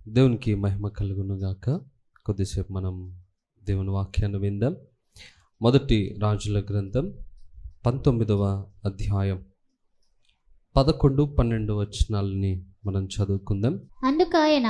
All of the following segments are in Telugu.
దేవునికి మహిమ కలుగునుగాక. కొద్దిసేపు మనం దేవుని వాక్యాన్ని విందాం. మొదటి రాజుల గ్రంథం 19వ అధ్యాయం 11-12 వచనాలని మనం చదువుకుందాం. అందుకాయన,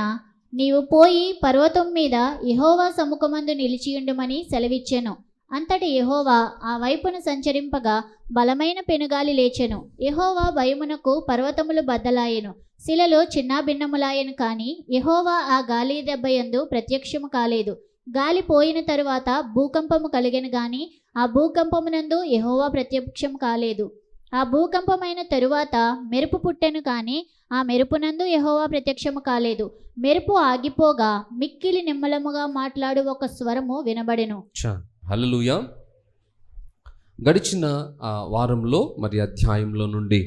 నీవు పోయి పర్వతం మీద యెహోవా సముఖమందు నిలిచియుండుమని సెలవిచ్చెను. అంతటి యెహోవా ఆ వైపున సంచరింపగా బలమైన పెనుగాలి లేచెను. యెహోవా భయమునకు పర్వతములు బద్దలాయెను, శిలలు చిన్నాభిన్నములాయెను. కాని యెహోవా ఆ గాలి దెబ్బయందు ప్రత్యక్షము కాలేదు. గాలి పోయిన తరువాత భూకంపము కలిగెను గాని ఆ భూకంపమునందు యెహోవా ప్రత్యక్షం కాలేదు. ఆ భూకంపమైన తరువాత మెరుపు పుట్టెను కానీ ఆ మెరుపునందు యెహోవా ప్రత్యక్షము కాలేదు. మెరుపు ఆగిపోగా మిక్కిలి నిమ్మలముగా మాట్లాడు ఒక స్వరము వినబడెను. హల్లెలూయా. గడిచిన వారంలో మరి అధ్యాయంలో నుండి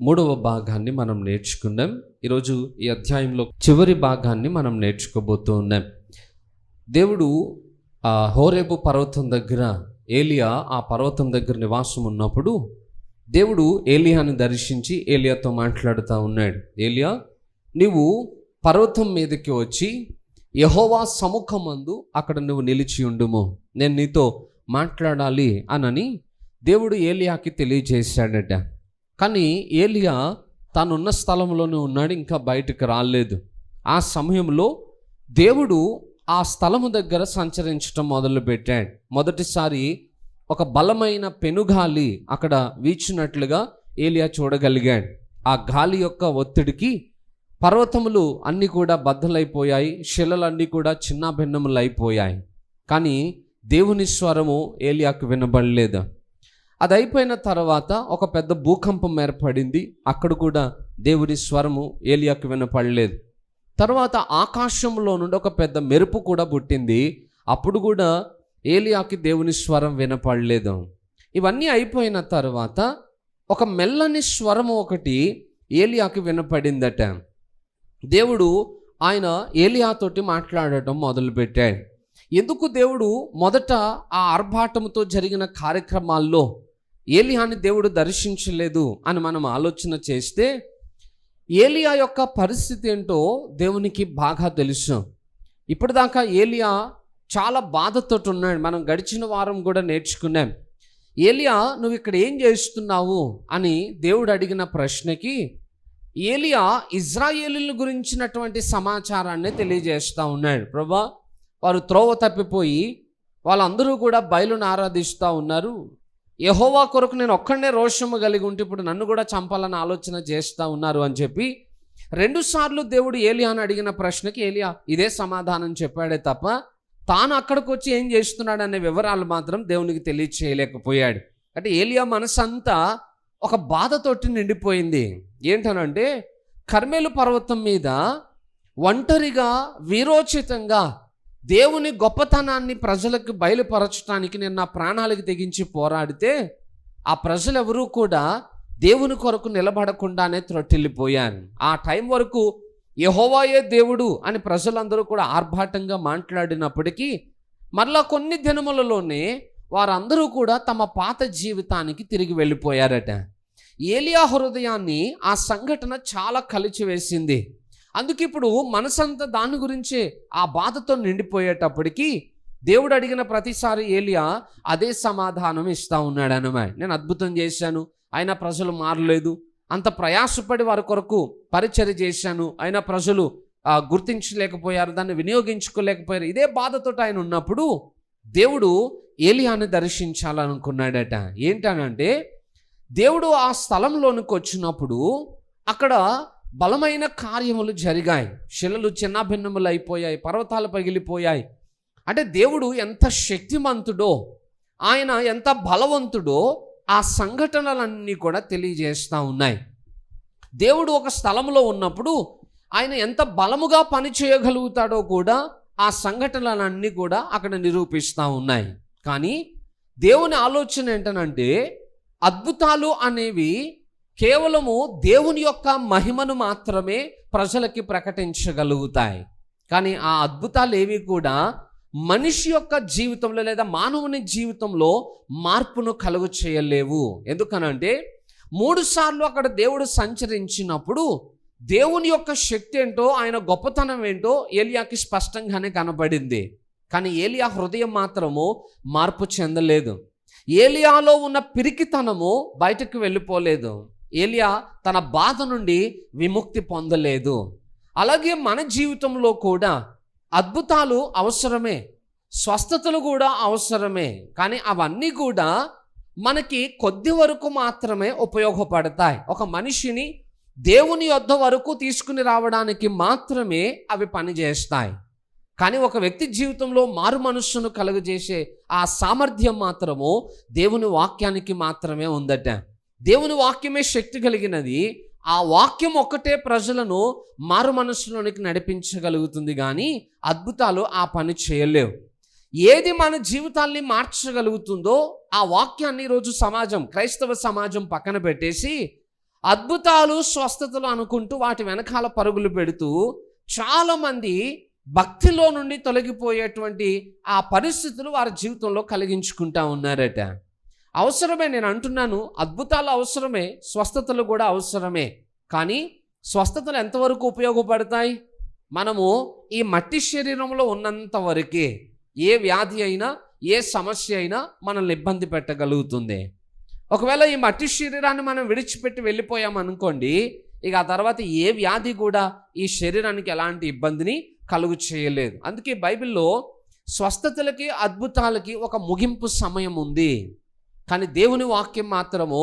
3వ భాగాన్ని మనం నేర్చుకున్నాం. ఈరోజు ఈ అధ్యాయంలో చివరి భాగాన్ని మనం నేర్చుకోబోతూ ఉన్నాం. దేవుడు హోరేబు పర్వతం దగ్గర, ఏలియా ఆ పర్వతం దగ్గర నివాసం ఉన్నప్పుడు దేవుడు ఏలియాని దర్శించి ఏలియాతో మాట్లాడుతూ ఉన్నాడు. ఏలియా, నీవు పర్వతం మీదకి వచ్చి యెహోవా సముఖమందు అక్కడ నువ్వు నిలిచి ఉండుము, నేను నీతో మాట్లాడాలి అనని దేవుడు ఏలియాకి తెలియజేశాడట. కానీ ఏలియా తానున్న స్థలంలోనే ఉన్నాడు, ఇంకా బయటకు రాలేదు. ఆ సమయంలో దేవుడు ఆ స్థలము దగ్గర సంచరించడం మొదలుపెట్టాడు. మొదటిసారి ఒక బలమైన పెనుగాలి అక్కడ వీచినట్లుగా ఏలియా చూడగలిగాడు. ఆ గాలి యొక్క ఒత్తిడికి పర్వతములు అన్నీ కూడా బద్దలైపోయాయి, శిలలన్నీ కూడా చిన్నాభిన్నములైపోయాయి. కానీ దేవుని స్వరము ఏలియాకు వినబడలేదు. అది అయిపోయిన తర్వాత ఒక పెద్ద భూకంపం ఏర్పడింది, అక్కడ కూడా దేవుని స్వరము ఏలియాకు వినపడలేదు. తర్వాత ఆకాశంలో నుండి ఒక పెద్ద మెరుపు కూడా పుట్టింది, అప్పుడు కూడా ఏలియాకి దేవుని స్వరం వినపడలేదు. ఇవన్నీ అయిపోయిన తర్వాత ఒక మెల్లని స్వరము ఒకటి ఏలియాకి వినపడిందట. దేవుడు ఆయన ఏలియాతోటి మాట్లాడటం మొదలుపెట్టాడు. ఎందుకు దేవుడు మొదట ఆ ఆర్భాటంతో జరిగిన కార్యక్రమాల్లో ఏలియాని దేవుడు దర్శించలేదు అని మనం ఆలోచన చేస్తే, ఏలియా యొక్క పరిస్థితి ఏంటో దేవునికి బాగా తెలుసు. ఇప్పటిదాకా ఏలియా చాలా బాధతో ఉన్నాడు. మనం గడిచిన వారం కూడా నేర్చుకున్నాం. ఏలియా, నువ్వు ఇక్కడ ఏం చేస్తున్నావు అని దేవుడు అడిగిన ప్రశ్నకి ఏలియా ఇజ్రాయేలీల గురించినటువంటి సమాచారాన్ని తెలియజేస్తూ ఉన్నాడు. ప్రభా, వారు త్రోవ తప్పిపోయి వాళ్ళందరూ కూడా బయలును ఆరాధిస్తూ ఉన్నారు. యెహోవా కొరకు నేను ఒక్కడనే రోషము కలిగి ఉంటే ఇప్పుడు నన్ను కూడా చంపాలని ఆలోచన చేస్తూ ఉన్నారు అని చెప్పి 2 సార్లు దేవుడు ఏలియాను అడిగిన ప్రశ్నకి ఏలియా ఇదే సమాధానం చెప్పాడే తప్ప తాను అక్కడికి వచ్చి ఏం చేస్తున్నాడనే వివరాలు మాత్రం దేవునికి తెలియచేయలేకపోయాడు. అంటే ఏలియా మనసంతా ఒక బాధతోటి నిండిపోయింది. ఏంటనంటే, కర్మెలు పర్వతం మీద ఒంటరిగా వీరోచితంగా దేవుని గొప్పతనాన్ని ప్రజలకు బయలుపరచడానికి నేను నా ప్రాణాలకు తెగించి పోరాడితే ఆ ప్రజలెవరూ కూడా దేవుని కొరకు నిలబడకుండానే త్రొట్టిల్లిపోయాను. ఆ టైం వరకు యెహోవాయే దేవుడు అని ప్రజలందరూ కూడా ఆర్భాటంగా మాట్లాడినప్పటికీ మరలా కొన్ని దినములలోనే వారందరూ కూడా తమ పాత జీవితానికి తిరిగి వెళ్ళిపోయారట. ఏలియా హృదయాన్ని ఆ సంఘటన చాలా కలిచివేసింది. అందుకే ఇప్పుడు మనసంతా దాని గురించే ఆ బాధతో నిండిపోయేటప్పటికీ దేవుడు అడిగిన ప్రతిసారి ఏలియా అదే సమాధానం ఇస్తూ ఉన్నాడు అన్నమాట. నేను అద్భుతం చేశాను, అయినా ప్రజలు మారలేదు. అంత ప్రయాసపడి వారి కొరకు పరిచర్య చేశాను, అయినా ప్రజలు గుర్తించలేకపోయారు, దాన్ని వినియోగించుకోలేకపోయారు. ఇదే బాధతో ఆయన ఉన్నప్పుడు దేవుడు ఏలియాని దర్శించాలనుకున్నాడట. ఏంటనంటే, దేవుడు ఆ స్థలంలోనికి వచ్చినప్పుడు అక్కడ బలమైన కార్యములు జరిగాయి. శిలలు చిన్నాభిన్నములు అయిపోయాయి, పర్వతాలు పగిలిపోయాయి. అంటే దేవుడు ఎంత శక్తిమంతుడో, ఆయన ఎంత బలవంతుడో ఆ సంఘటనలన్నీ కూడా తెలియజేస్తూ ఉన్నాయి. దేవుడు ఒక స్థలంలో ఉన్నప్పుడు ఆయన ఎంత బలముగా పని చేయగలుగుతాడో కూడా ఆ సంఘటనలన్నీ కూడా అక్కడ నిరూపిస్తూ ఉన్నాయి. కానీ దేవుని ఆలోచన ఏంటనంటే, అద్భుతాలు అనేవి కేవలము దేవుని యొక్క మహిమను మాత్రమే ప్రజలకి ప్రకటించగలుగుతాయి. కానీ ఆ అద్భుతాలు ఏవి కూడా మనిషి యొక్క జీవితంలో లేదా మానవుని జీవితంలో మార్పును కలుగు చేయలేవు. ఎందుకనంటే 3 సార్లు అక్కడ దేవుడు సంచరించినప్పుడు దేవుని యొక్క శక్తి ఏంటో, ఆయన గొప్పతనం ఏంటో ఏలియాకి స్పష్టంగానే కనబడింది. కానీ ఏలియా హృదయం మాత్రము మార్పు చెందలేదు. ఏలియాలో ఉన్న పిరికితనము బయటకు వెళ్ళిపోలేదు. ఏలియా తన బాధ నుండి విముక్తి పొందలేదు. అలాగే మన జీవితంలో కూడా అద్భుతాలు అవసరమే, స్వస్థతలు కూడా అవసరమే. కానీ అవన్నీ కూడా మనకి కొద్ది వరకు మాత్రమే ఉపయోగపడతాయి. ఒక మనిషిని దేవుని యొద్ద వరకు తీసుకుని రావడానికి మాత్రమే అవి పనిచేస్తాయి. కానీ ఒక వ్యక్తి జీవితంలో మారు మనస్సును కలుగజేసే ఆ సామర్థ్యం మాత్రము దేవుని వాక్యానికి మాత్రమే ఉందట. దేవుని వాక్యమే శక్తి కలిగినది. ఆ వాక్యం ఒక్కటే ప్రజలను మారు మనస్సులోనికి నడిపించగలుగుతుంది, కానీ అద్భుతాలు ఆ పని చేయలేవు. ఏది మన జీవితాల్ని మార్చగలుగుతుందో ఆ వాక్యాన్ని ఈరోజు సమాజం, క్రైస్తవ సమాజం పక్కన పెట్టేసి అద్భుతాలు, స్వస్థతలు అనుకుంటూ వాటి వెనకాల పరుగులు పెడుతూ చాలామంది భక్తిలో నుండి తొలగిపోయేటువంటి ఆ పరిస్థితులు వారి జీవితంలో కలిగించుకుంటా ఉన్నారట. అవసరమే, నేను అంటున్నాను, అద్భుతాలు అవసరమే, స్వస్థతలు కూడా అవసరమే. కానీ స్వస్థతలు ఎంతవరకు ఉపయోగపడతాయి? మనము ఈ మట్టి శరీరంలో ఉన్నంత వరకే ఏ వ్యాధి అయినా, ఏ సమస్య అయినా మనల్ని ఇబ్బంది పెట్టగలుగుతుంది. ఒకవేళ ఈ మట్టి శరీరాన్ని మనం విడిచిపెట్టి వెళ్ళిపోయామనుకోండి, ఇక ఆ తర్వాత ఏ వ్యాధి కూడా ఈ శరీరానికి ఎలాంటి ఇబ్బందిని కలుగు చేయలేదు. అందుకే బైబిల్లో స్వస్థతలకి, అద్భుతాలకి ఒక ముగింపు సమయం ఉంది. కానీ దేవుని వాక్యం మాత్రము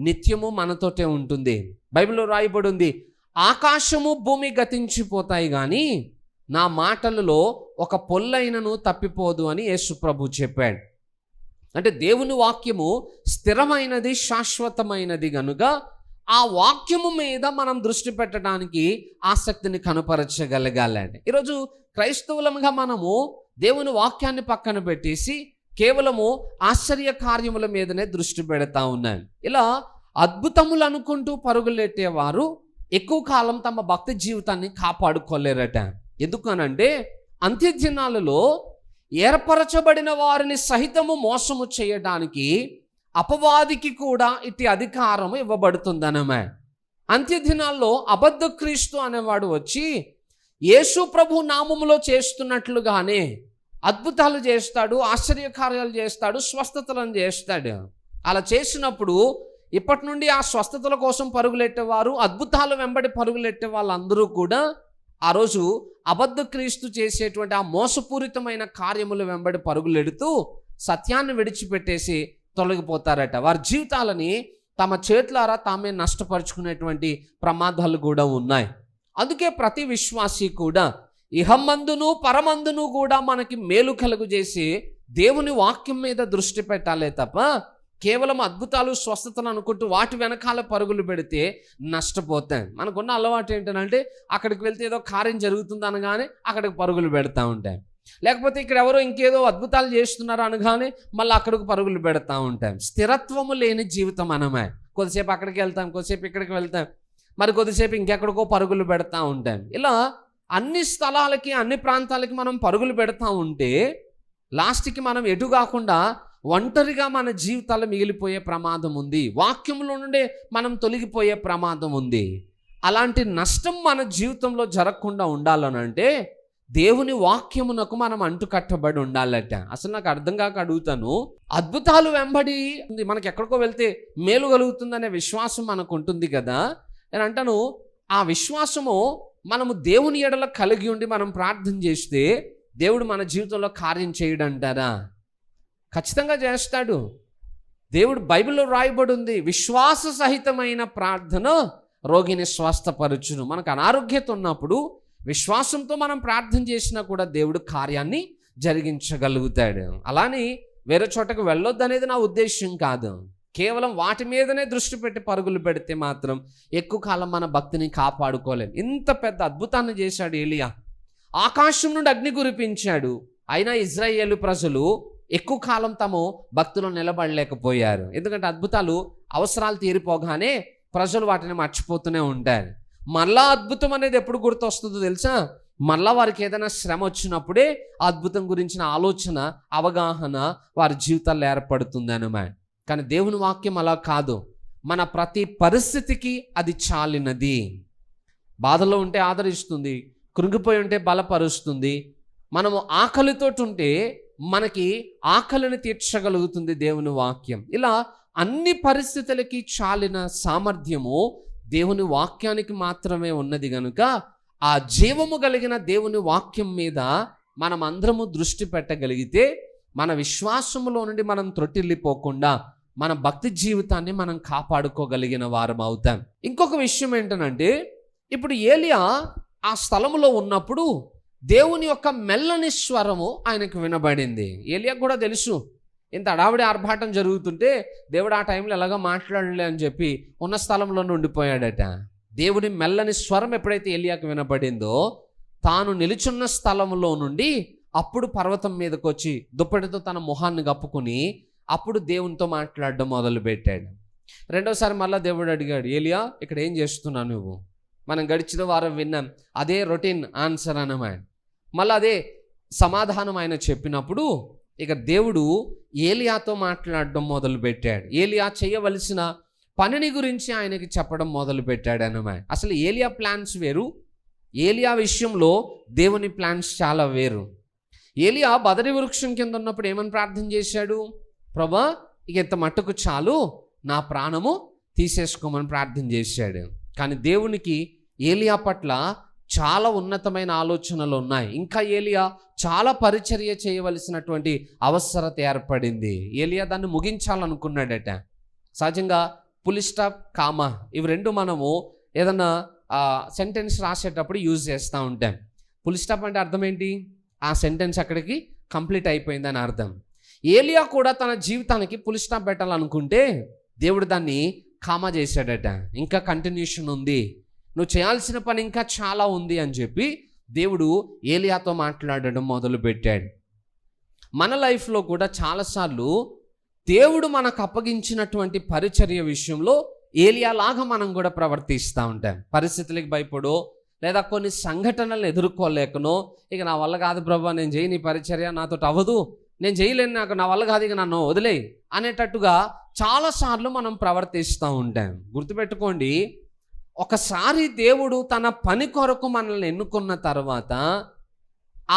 నిత్యము మనతోటే ఉంటుంది. బైబిల్లో రాయబడి ఉంది, ఆకాశము భూమి గతించిపోతాయి కానీ నా మాటలలో ఒక పొల్లైనను తప్పిపోదు అని యేసు ప్రభు చెప్పాడు. అంటే దేవుని వాక్యము స్థిరమైనది, శాశ్వతమైనది గనుక ఆ వాక్యము మీద మనం దృష్టి పెట్టడానికి ఆసక్తిని కనపరచగలగాలండి. ఈరోజు క్రైస్తవులంగా మనము దేవుని వాక్యాన్ని పక్కన పెట్టేసి కేవలము ఆశ్చర్య కార్యముల మీదనే దృష్టి పెడతా ఉన్నాం. ఇలా అద్భుతములు అనుకుంటూ పరుగులెట్టేవారు ఎక్కువ కాలం తమ భక్తి జీవితాన్ని కాపాడుకోలేరట. ఎందుకనంటే అంత్యదినాలలో ఏర్పరచబడిన వారిని సహితము మోసము చేయడానికి అపవాదికి కూడా ఇట్టి అధికారం ఇవ్వబడుతుందనమే. అంత్యదినాల్లో అబద్ధ క్రీస్తు అనేవాడు వచ్చి యేసు ప్రభు నామములో చేస్తున్నట్లుగానే అద్భుతాలు చేస్తాడు, ఆశ్చర్యకార్యాలు చేస్తాడు, స్వస్థతలను చేస్తాడు. అలా చేసినప్పుడు ఇప్పటి నుండి ఆ స్వస్థతల కోసం పరుగులెట్టేవారు, అద్భుతాలు వెంబడి పరుగులెట్టే వాళ్ళందరూ కూడా ఆ రోజు అబద్ధ క్రీస్తు చేసేటువంటి ఆ మోసపూరితమైన కార్యములు వెంబడి పరుగులెడుతూ సత్యాన్ని విడిచిపెట్టేసి తొలగిపోతారట. వారి జీవితాలని తమ చేతులారా తామే నష్టపరుచుకునేటువంటి ప్రమాదాలు కూడా ఉన్నాయి. అందుకే ప్రతి విశ్వాసి కూడా ఇహమందును పరమందును కూడా మనకి మేలు కలుగు చేసి దేవుని వాక్యం మీద దృష్టి పెట్టాలే తప్ప కేవలం అద్భుతాలు, స్వస్థతలు అనుకుంటూ వాటి వెనకాల పరుగులు పెడితే నష్టపోతాం. మనకున్న అలవాటు ఏంటంటే అక్కడికి వెళ్తే ఏదో కార్యం జరుగుతుంది అనగానే అక్కడికి పరుగులు పెడతా ఉంటాం. లేకపోతే ఇక్కడ ఎవరో ఇంకేదో అద్భుతాలు చేస్తున్నారు అనగానే మళ్ళీ అక్కడికి పరుగులు పెడతా ఉంటాం. స్థిరత్వము లేని జీవితం అనమే. కొద్దిసేపు అక్కడికి వెళ్తాం, కొద్దిసేపు ఇక్కడికి వెళ్తాం, మరి కొద్దిసేపు ఇంకెక్కడికో పరుగులు పెడతా ఉంటాం. ఇలా అన్ని స్థలాలకి, అన్ని ప్రాంతాలకి మనం పరుగులు పెడతా ఉంటే లాస్ట్కి మనం ఎటు కాకుండా ఒంటరిగా మన జీవితాలు మిగిలిపోయే ప్రమాదం ఉంది. వాక్యంలో నుండే మనం తొలగిపోయే ప్రమాదం ఉంది. అలాంటి నష్టం మన జీవితంలో జరగకుండా ఉండాలనంటే దేవుని వాక్యమునకు మనం అంటుకట్టబడి ఉండాలట. అసలు నాకు అర్థం కాక అడుగుతాను, అద్భుతాలు వెంబడి మనకి ఎక్కడికో వెళ్తే మేలు కలుగుతుందనే విశ్వాసం మనకు ఉంటుంది కదా. నేను అంటాను, ఆ విశ్వాసము మనము దేవుని ఎడల కలిగి ఉండి మనం ప్రార్థన చేస్తే దేవుడు మన జీవితంలో కార్యం చేయడంటారా? ఖచ్చితంగా చేస్తాడు. దేవుడు బైబిల్లో రాయబడి ఉంది, విశ్వాస సహితమైన ప్రార్థన రోగిని స్వస్థపరచును. మనకు అనారోగ్యత ఉన్నప్పుడు విశ్వాసంతో మనం ప్రార్థన చేసినా కూడా దేవుడు కార్యాన్ని జరిగించగలుగుతాడు. అలాని వేరే చోటకు వెళ్ళొద్దు అనేది నా ఉద్దేశం కాదు. కేవలం వాటి మీదనే దృష్టి పెట్టి పరుగులు పెడితే మాత్రం ఎక్కువ కాలం మన భక్తిని కాపాడుకోలేం. ఇంత పెద్ద అద్భుతాన్ని చేశాడు ఏలియా. ఆకాశం నుండి అగ్ని కురిపించాడు. అయినా ఇజ్రాయేలు ప్రజలు ఎక్కువ కాలం తమ భక్తిలో నిలబడలేకపోయారు. ఎందుకంటే అద్భుతాలు అవసరాలు తీరిపోగానే ప్రజలు వాటిని మర్చిపోతూనే ఉంటారు. మళ్ళా అద్భుతం అనేది ఎప్పుడు గుర్తొస్తుందో తెలుసా? మళ్ళా వారికి ఏదైనా శ్రమ వచ్చినప్పుడే అద్భుతం గురించిన ఆలోచన, అవగాహన వారి జీవితాల్లో ఏర్పడుతుంది అన్నమాట. కానీ దేవుని వాక్యం అలా కాదు. మన ప్రతి పరిస్థితికి అది చాలినది. బాధలో ఉంటే ఆదరిస్తుంది, కృంగిపోయి ఉంటే బలపరుస్తుంది. మనము ఆకలితో ఉంటే మనకి ఆకలిని తీర్చగలుగుతుంది దేవుని వాక్యం. ఇలా అన్ని పరిస్థితులకి చాలిన సామర్థ్యము దేవుని వాక్యానికి మాత్రమే ఉన్నది గనుక ఆ జీవము కలిగిన దేవుని వాక్యం మీద మనం అందరము దృష్టి పెట్టగలిగితే మన విశ్వాసములో నుండి మనం త్రొట్టిల్లిపోకుండా మన భక్తి జీవితాన్ని మనం కాపాడుకోగలిగిన వారం అవుతాం. ఇంకొక విషయం ఏంటనంటే, ఇప్పుడు ఏలియా ఆ స్థలములో ఉన్నప్పుడు దేవుని యొక్క మెల్లని స్వరము ఆయనకు వినబడింది. ఏలియా కూడా తెలుసు, ఇంత అడావిడి ఆర్భాటం జరుగుతుంటే దేవుడు ఆ టైంలో ఎలాగో మాట్లాడలే అని చెప్పి ఉన్న స్థలంలో ఉండిపోయాడట. దేవుని మెల్లని స్వరం ఎప్పుడైతే ఏలియాకు వినబడిందో, తాను నిలుచున్న స్థలంలో నుండి అప్పుడు పర్వతం మీదకి వచ్చి దుప్పటితో తన మొహాన్ని కప్పుకుని అప్పుడు దేవునితో మాట్లాడడం మొదలుపెట్టాడు. రెండోసారి మళ్ళీ దేవుడు అడిగాడు, ఏలియా ఇక్కడ ఏం చేస్తున్నావు నువ్వు? మనం గడిచిన వారం విన్నాం, అదే రొటీన్ ఆన్సర్ అన్నమాట. మళ్ళీ అదే సమాధానం ఆయన చెప్పినప్పుడు ఇక దేవుడు ఏలియాతో మాట్లాడడం మొదలుపెట్టాడు. ఏలియా చేయవలసిన పనిని గురించి ఆయనకి చెప్పడం మొదలుపెట్టాడు అన్నమాట. అసలు ఏలియా ప్లాన్స్ వేరు, ఏలియా విషయంలో దేవుని ప్లాన్స్ చాలా వేరు. ఏలియా బదరి వృక్షం కింద ఉన్నప్పుడు ఏమని ప్రార్థన చేశాడు? ప్రభా ఇక ఇంత మట్టుకు చాలు, నా ప్రాణము తీసేసుకోమని ప్రార్థన చేశాడు. కానీ దేవునికి ఏలియా పట్ల చాలా ఉన్నతమైన ఆలోచనలు ఉన్నాయి. ఇంకా ఏలియా చాలా పరిచర్య చేయవలసినటువంటి అవసరత ఏర్పడింది. ఏలియా దాన్ని ముగించాలనుకున్నాడట. సహజంగా పులి స్టాప్, కామా, ఇవి రెండు మనము ఏదన్నా సెంటెన్స్ రాసేటప్పుడు యూజ్ చేస్తూ ఉంటాం. పులి స్టాప్ అంటే అర్థం ఏంటి? ఆ సెంటెన్స్ అక్కడికి కంప్లీట్ అయిపోయిందని అర్థం. ఏలియా కూడా తన జీవితానికి పులి స్టాప్ పెట్టాలనుకుంటే దేవుడు దాన్ని కామా చేశాడట. ఇంకా కంటిన్యూషన్ ఉంది, నువ్వు చేయాల్సిన పని ఇంకా చాలా ఉంది అని చెప్పి దేవుడు ఏలియాతో మాట్లాడడం మొదలుపెట్టాడు. మన లైఫ్లో కూడా చాలాసార్లు దేవుడు మనకు అప్పగించినటువంటి పరిచర్య విషయంలో ఏలియాలాగా మనం కూడా ప్రవర్తిస్తూ ఉంటాం. పరిస్థితులకు భయపడో లేదా కొన్ని సంఘటనలు ఎదుర్కోలేకనో, ఇక నా వల్ల కాదు ప్రభా, నేను చేయని పరిచర్య నాతో అవ్వదు, నేను చేయలేను, నాకు నా వల్ల కాదు, ఇక నన్ను వదిలేయి అనేటట్టుగా చాలాసార్లు మనం ప్రవర్తిస్తూ ఉంటాం. గుర్తుపెట్టుకోండి, ఒకసారి దేవుడు తన పని కొరకు మనల్ని ఎన్నుకున్న తర్వాత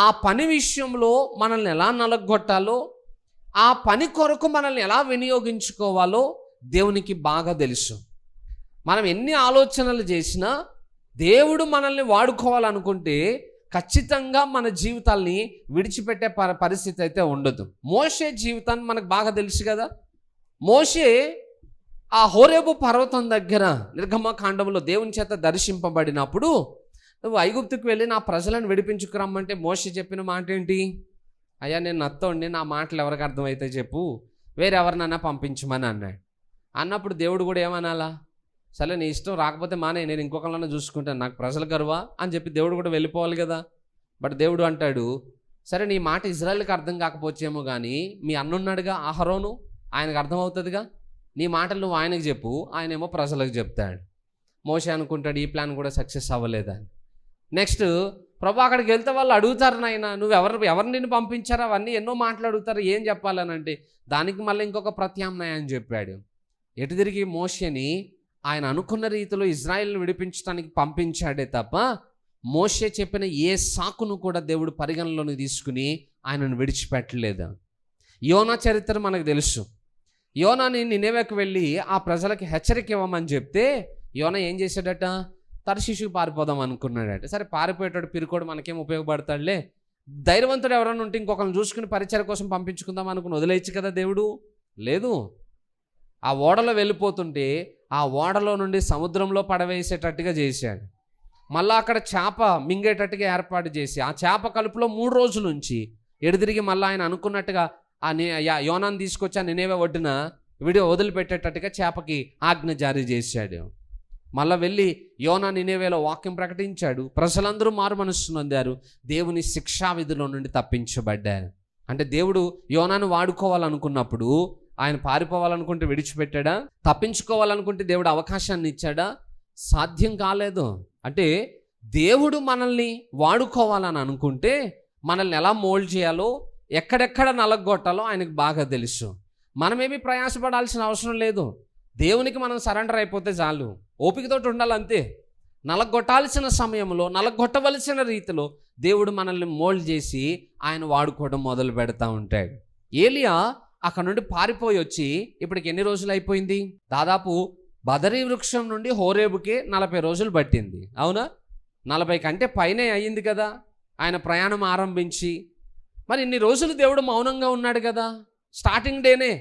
ఆ పని విషయంలో మనల్ని ఎలా నలగొట్టాలో, ఆ పని కొరకు మనల్ని ఎలా వినియోగించుకోవాలో దేవునికి బాగా తెలుసు. మనం ఎన్ని ఆలోచనలు చేసినా దేవుడు మనల్ని వాడుకోవాలనుకుంటే ఖచ్చితంగా మన జీవితాల్ని విడిచిపెట్టే పరిస్థితి అయితే ఉండదు. మోషే జీవితాన్ని మనకు బాగా తెలుసు కదా. మోషే ఆ హోరేబు పర్వతం దగ్గర నిర్గమకాండంలో దేవుని చేత దర్శింపబడినప్పుడు, నువ్వు ఐగుప్తుకు వెళ్ళి నా ప్రజలను విడిపించుకురమ్మంటే మోషే చెప్పిన మాట ఏంటి? అయ్యా నేను నత్తోండి, నా మాటలు ఎవరికి అర్థమైతే చెప్పు, వేరెవరినైనా పంపించమని అన్నాడు. అన్నప్పుడు దేవుడు కూడా ఏమనాలా? సరే నీ ఇష్టం, రాకపోతే మానే, నేను ఇంకొకళ్ళన్నా చూసుకుంటాను, నాకు ప్రజలు కరువా అని చెప్పి దేవుడు కూడా వెళ్ళిపోవాలి కదా. బట్ దేవుడు అంటాడు, సరే నీ మాట ఇజ్రాయెల్కి అర్థం కాకపోవచ్చేమో కానీ మీ అన్నున్నాడుగా అహరోను, ఆయనకు అర్థమవుతుందిగా, నీ మాటలు నువ్వు ఆయనకు చెప్పు, ఆయనేమో ప్రజలకు చెప్తాడు. మోషే అనుకుంటాడు ఈ ప్లాన్ కూడా సక్సెస్ అవ్వలేదని. నెక్స్ట్ ప్రభు అక్కడికి వెళ్తే వాళ్ళు అడుగుతారు, నాయన నువ్వు ఎవరు నిన్ను పంపించారు, అవన్నీ ఎన్నో మాటలు అడుగుతారు, ఏం చెప్పాలని అంటే దానికి మళ్ళీ ఇంకొక ప్రత్యామ్నాయం చెప్పాడు. ఎటు తిరిగి మోషేని ఆయన అనుకున్న రీతిలో ఇజ్రాయెల్ని విడిపించడానికి పంపించాడే తప్ప మోషే చెప్పిన ఏ సాకును కూడా దేవుడు పరిగణలోకి తీసుకుని ఆయనను విడిచిపెట్టలేదు. యోనా చరిత్ర మనకు తెలుసు. యోనాని నినెవెకు వెళ్ళి ఆ ప్రజలకి హెచ్చరిక ఇవ్వమని చెప్తే యోనా ఏం చేశాడట? తర్షీషుకు పారిపోదాం అనుకున్నాడట. సరే పారిపోయేటాడు పిరుకోడు, మనకేం ఉపయోగపడతాడులే, ధైర్యవంతుడు ఎవరైనా ఉంటే ఇంకొకరిని చూసుకుని పరిచర్య కోసం పంపించుకుందాం అనుకుని వదిలేయచ్చు కదా దేవుడు. లేదు, ఆ ఓడలో వెళ్ళిపోతుంటే ఆ ఓడలో నుండి సముద్రంలో పడవేసేటట్టుగా చేశాడు. మళ్ళీ అక్కడ చేప మింగేటట్టుగా ఏర్పాటు చేసి ఆ చేప కలుపులో 3 రోజుల నుంచి ఎడుదిరిగి మళ్ళీ ఆయన అనుకున్నట్టుగా ఆ యోనాను తీసుకొచ్చి ఆ నినేవే ఒడ్డున వదిలిపెట్టేటట్టుగా చేపకి ఆజ్ఞ జారీ చేశాడు. మళ్ళీ వెళ్ళి యోనా నినేవేలో వాక్యం ప్రకటించాడు. ప్రజలందరూ మారు మనస్సు నొందారు, దేవుని శిక్షా విధిలో నుండి తప్పించబడ్డారు. అంటే దేవుడు యోనాను వాడుకోవాలనుకున్నప్పుడు ఆయన పారిపోవాలనుకుంటే విడిచిపెట్టాడా? తప్పించుకోవాలనుకుంటే దేవుడు అవకాశాన్ని ఇచ్చాడా? సాధ్యం కాలేదు. అంటే దేవుడు మనల్ని వాడుకోవాలని అనుకుంటే మనల్ని ఎలా మోల్డ్ చేయాలో, ఎక్కడెక్కడ నలగొట్టాలో ఆయనకు బాగా తెలుసు. మనమేమీ ప్రయాసపడాల్సిన అవసరం లేదు. దేవునికి మనం సరెండర్ అయిపోతే చాలు, ఓపికతోటి ఉండాలంతే. నలగొట్టాల్సిన సమయంలో నలగొట్టవలసిన రీతిలో దేవుడు మనల్ని మోల్డ్ చేసి ఆయన వాడుకోవడం మొదలు పెడతా ఉంటాడు. ఏలియా అక్కడ నుండి పారిపోయి వచ్చి ఇప్పటికి ఎన్ని రోజులు అయిపోయింది? దాదాపు బదరీ వృక్షం నుండి హోరేబుకి 40 రోజులు పట్టింది. అవునా? 40 కంటే పైనే అయ్యింది కదా ఆయన ప్రయాణం ఆరంభించి. మరి ఇన్ని రోజులు దేవుడు మౌనంగా ఉన్నాడు కదా. స్టార్టింగ్ డేనే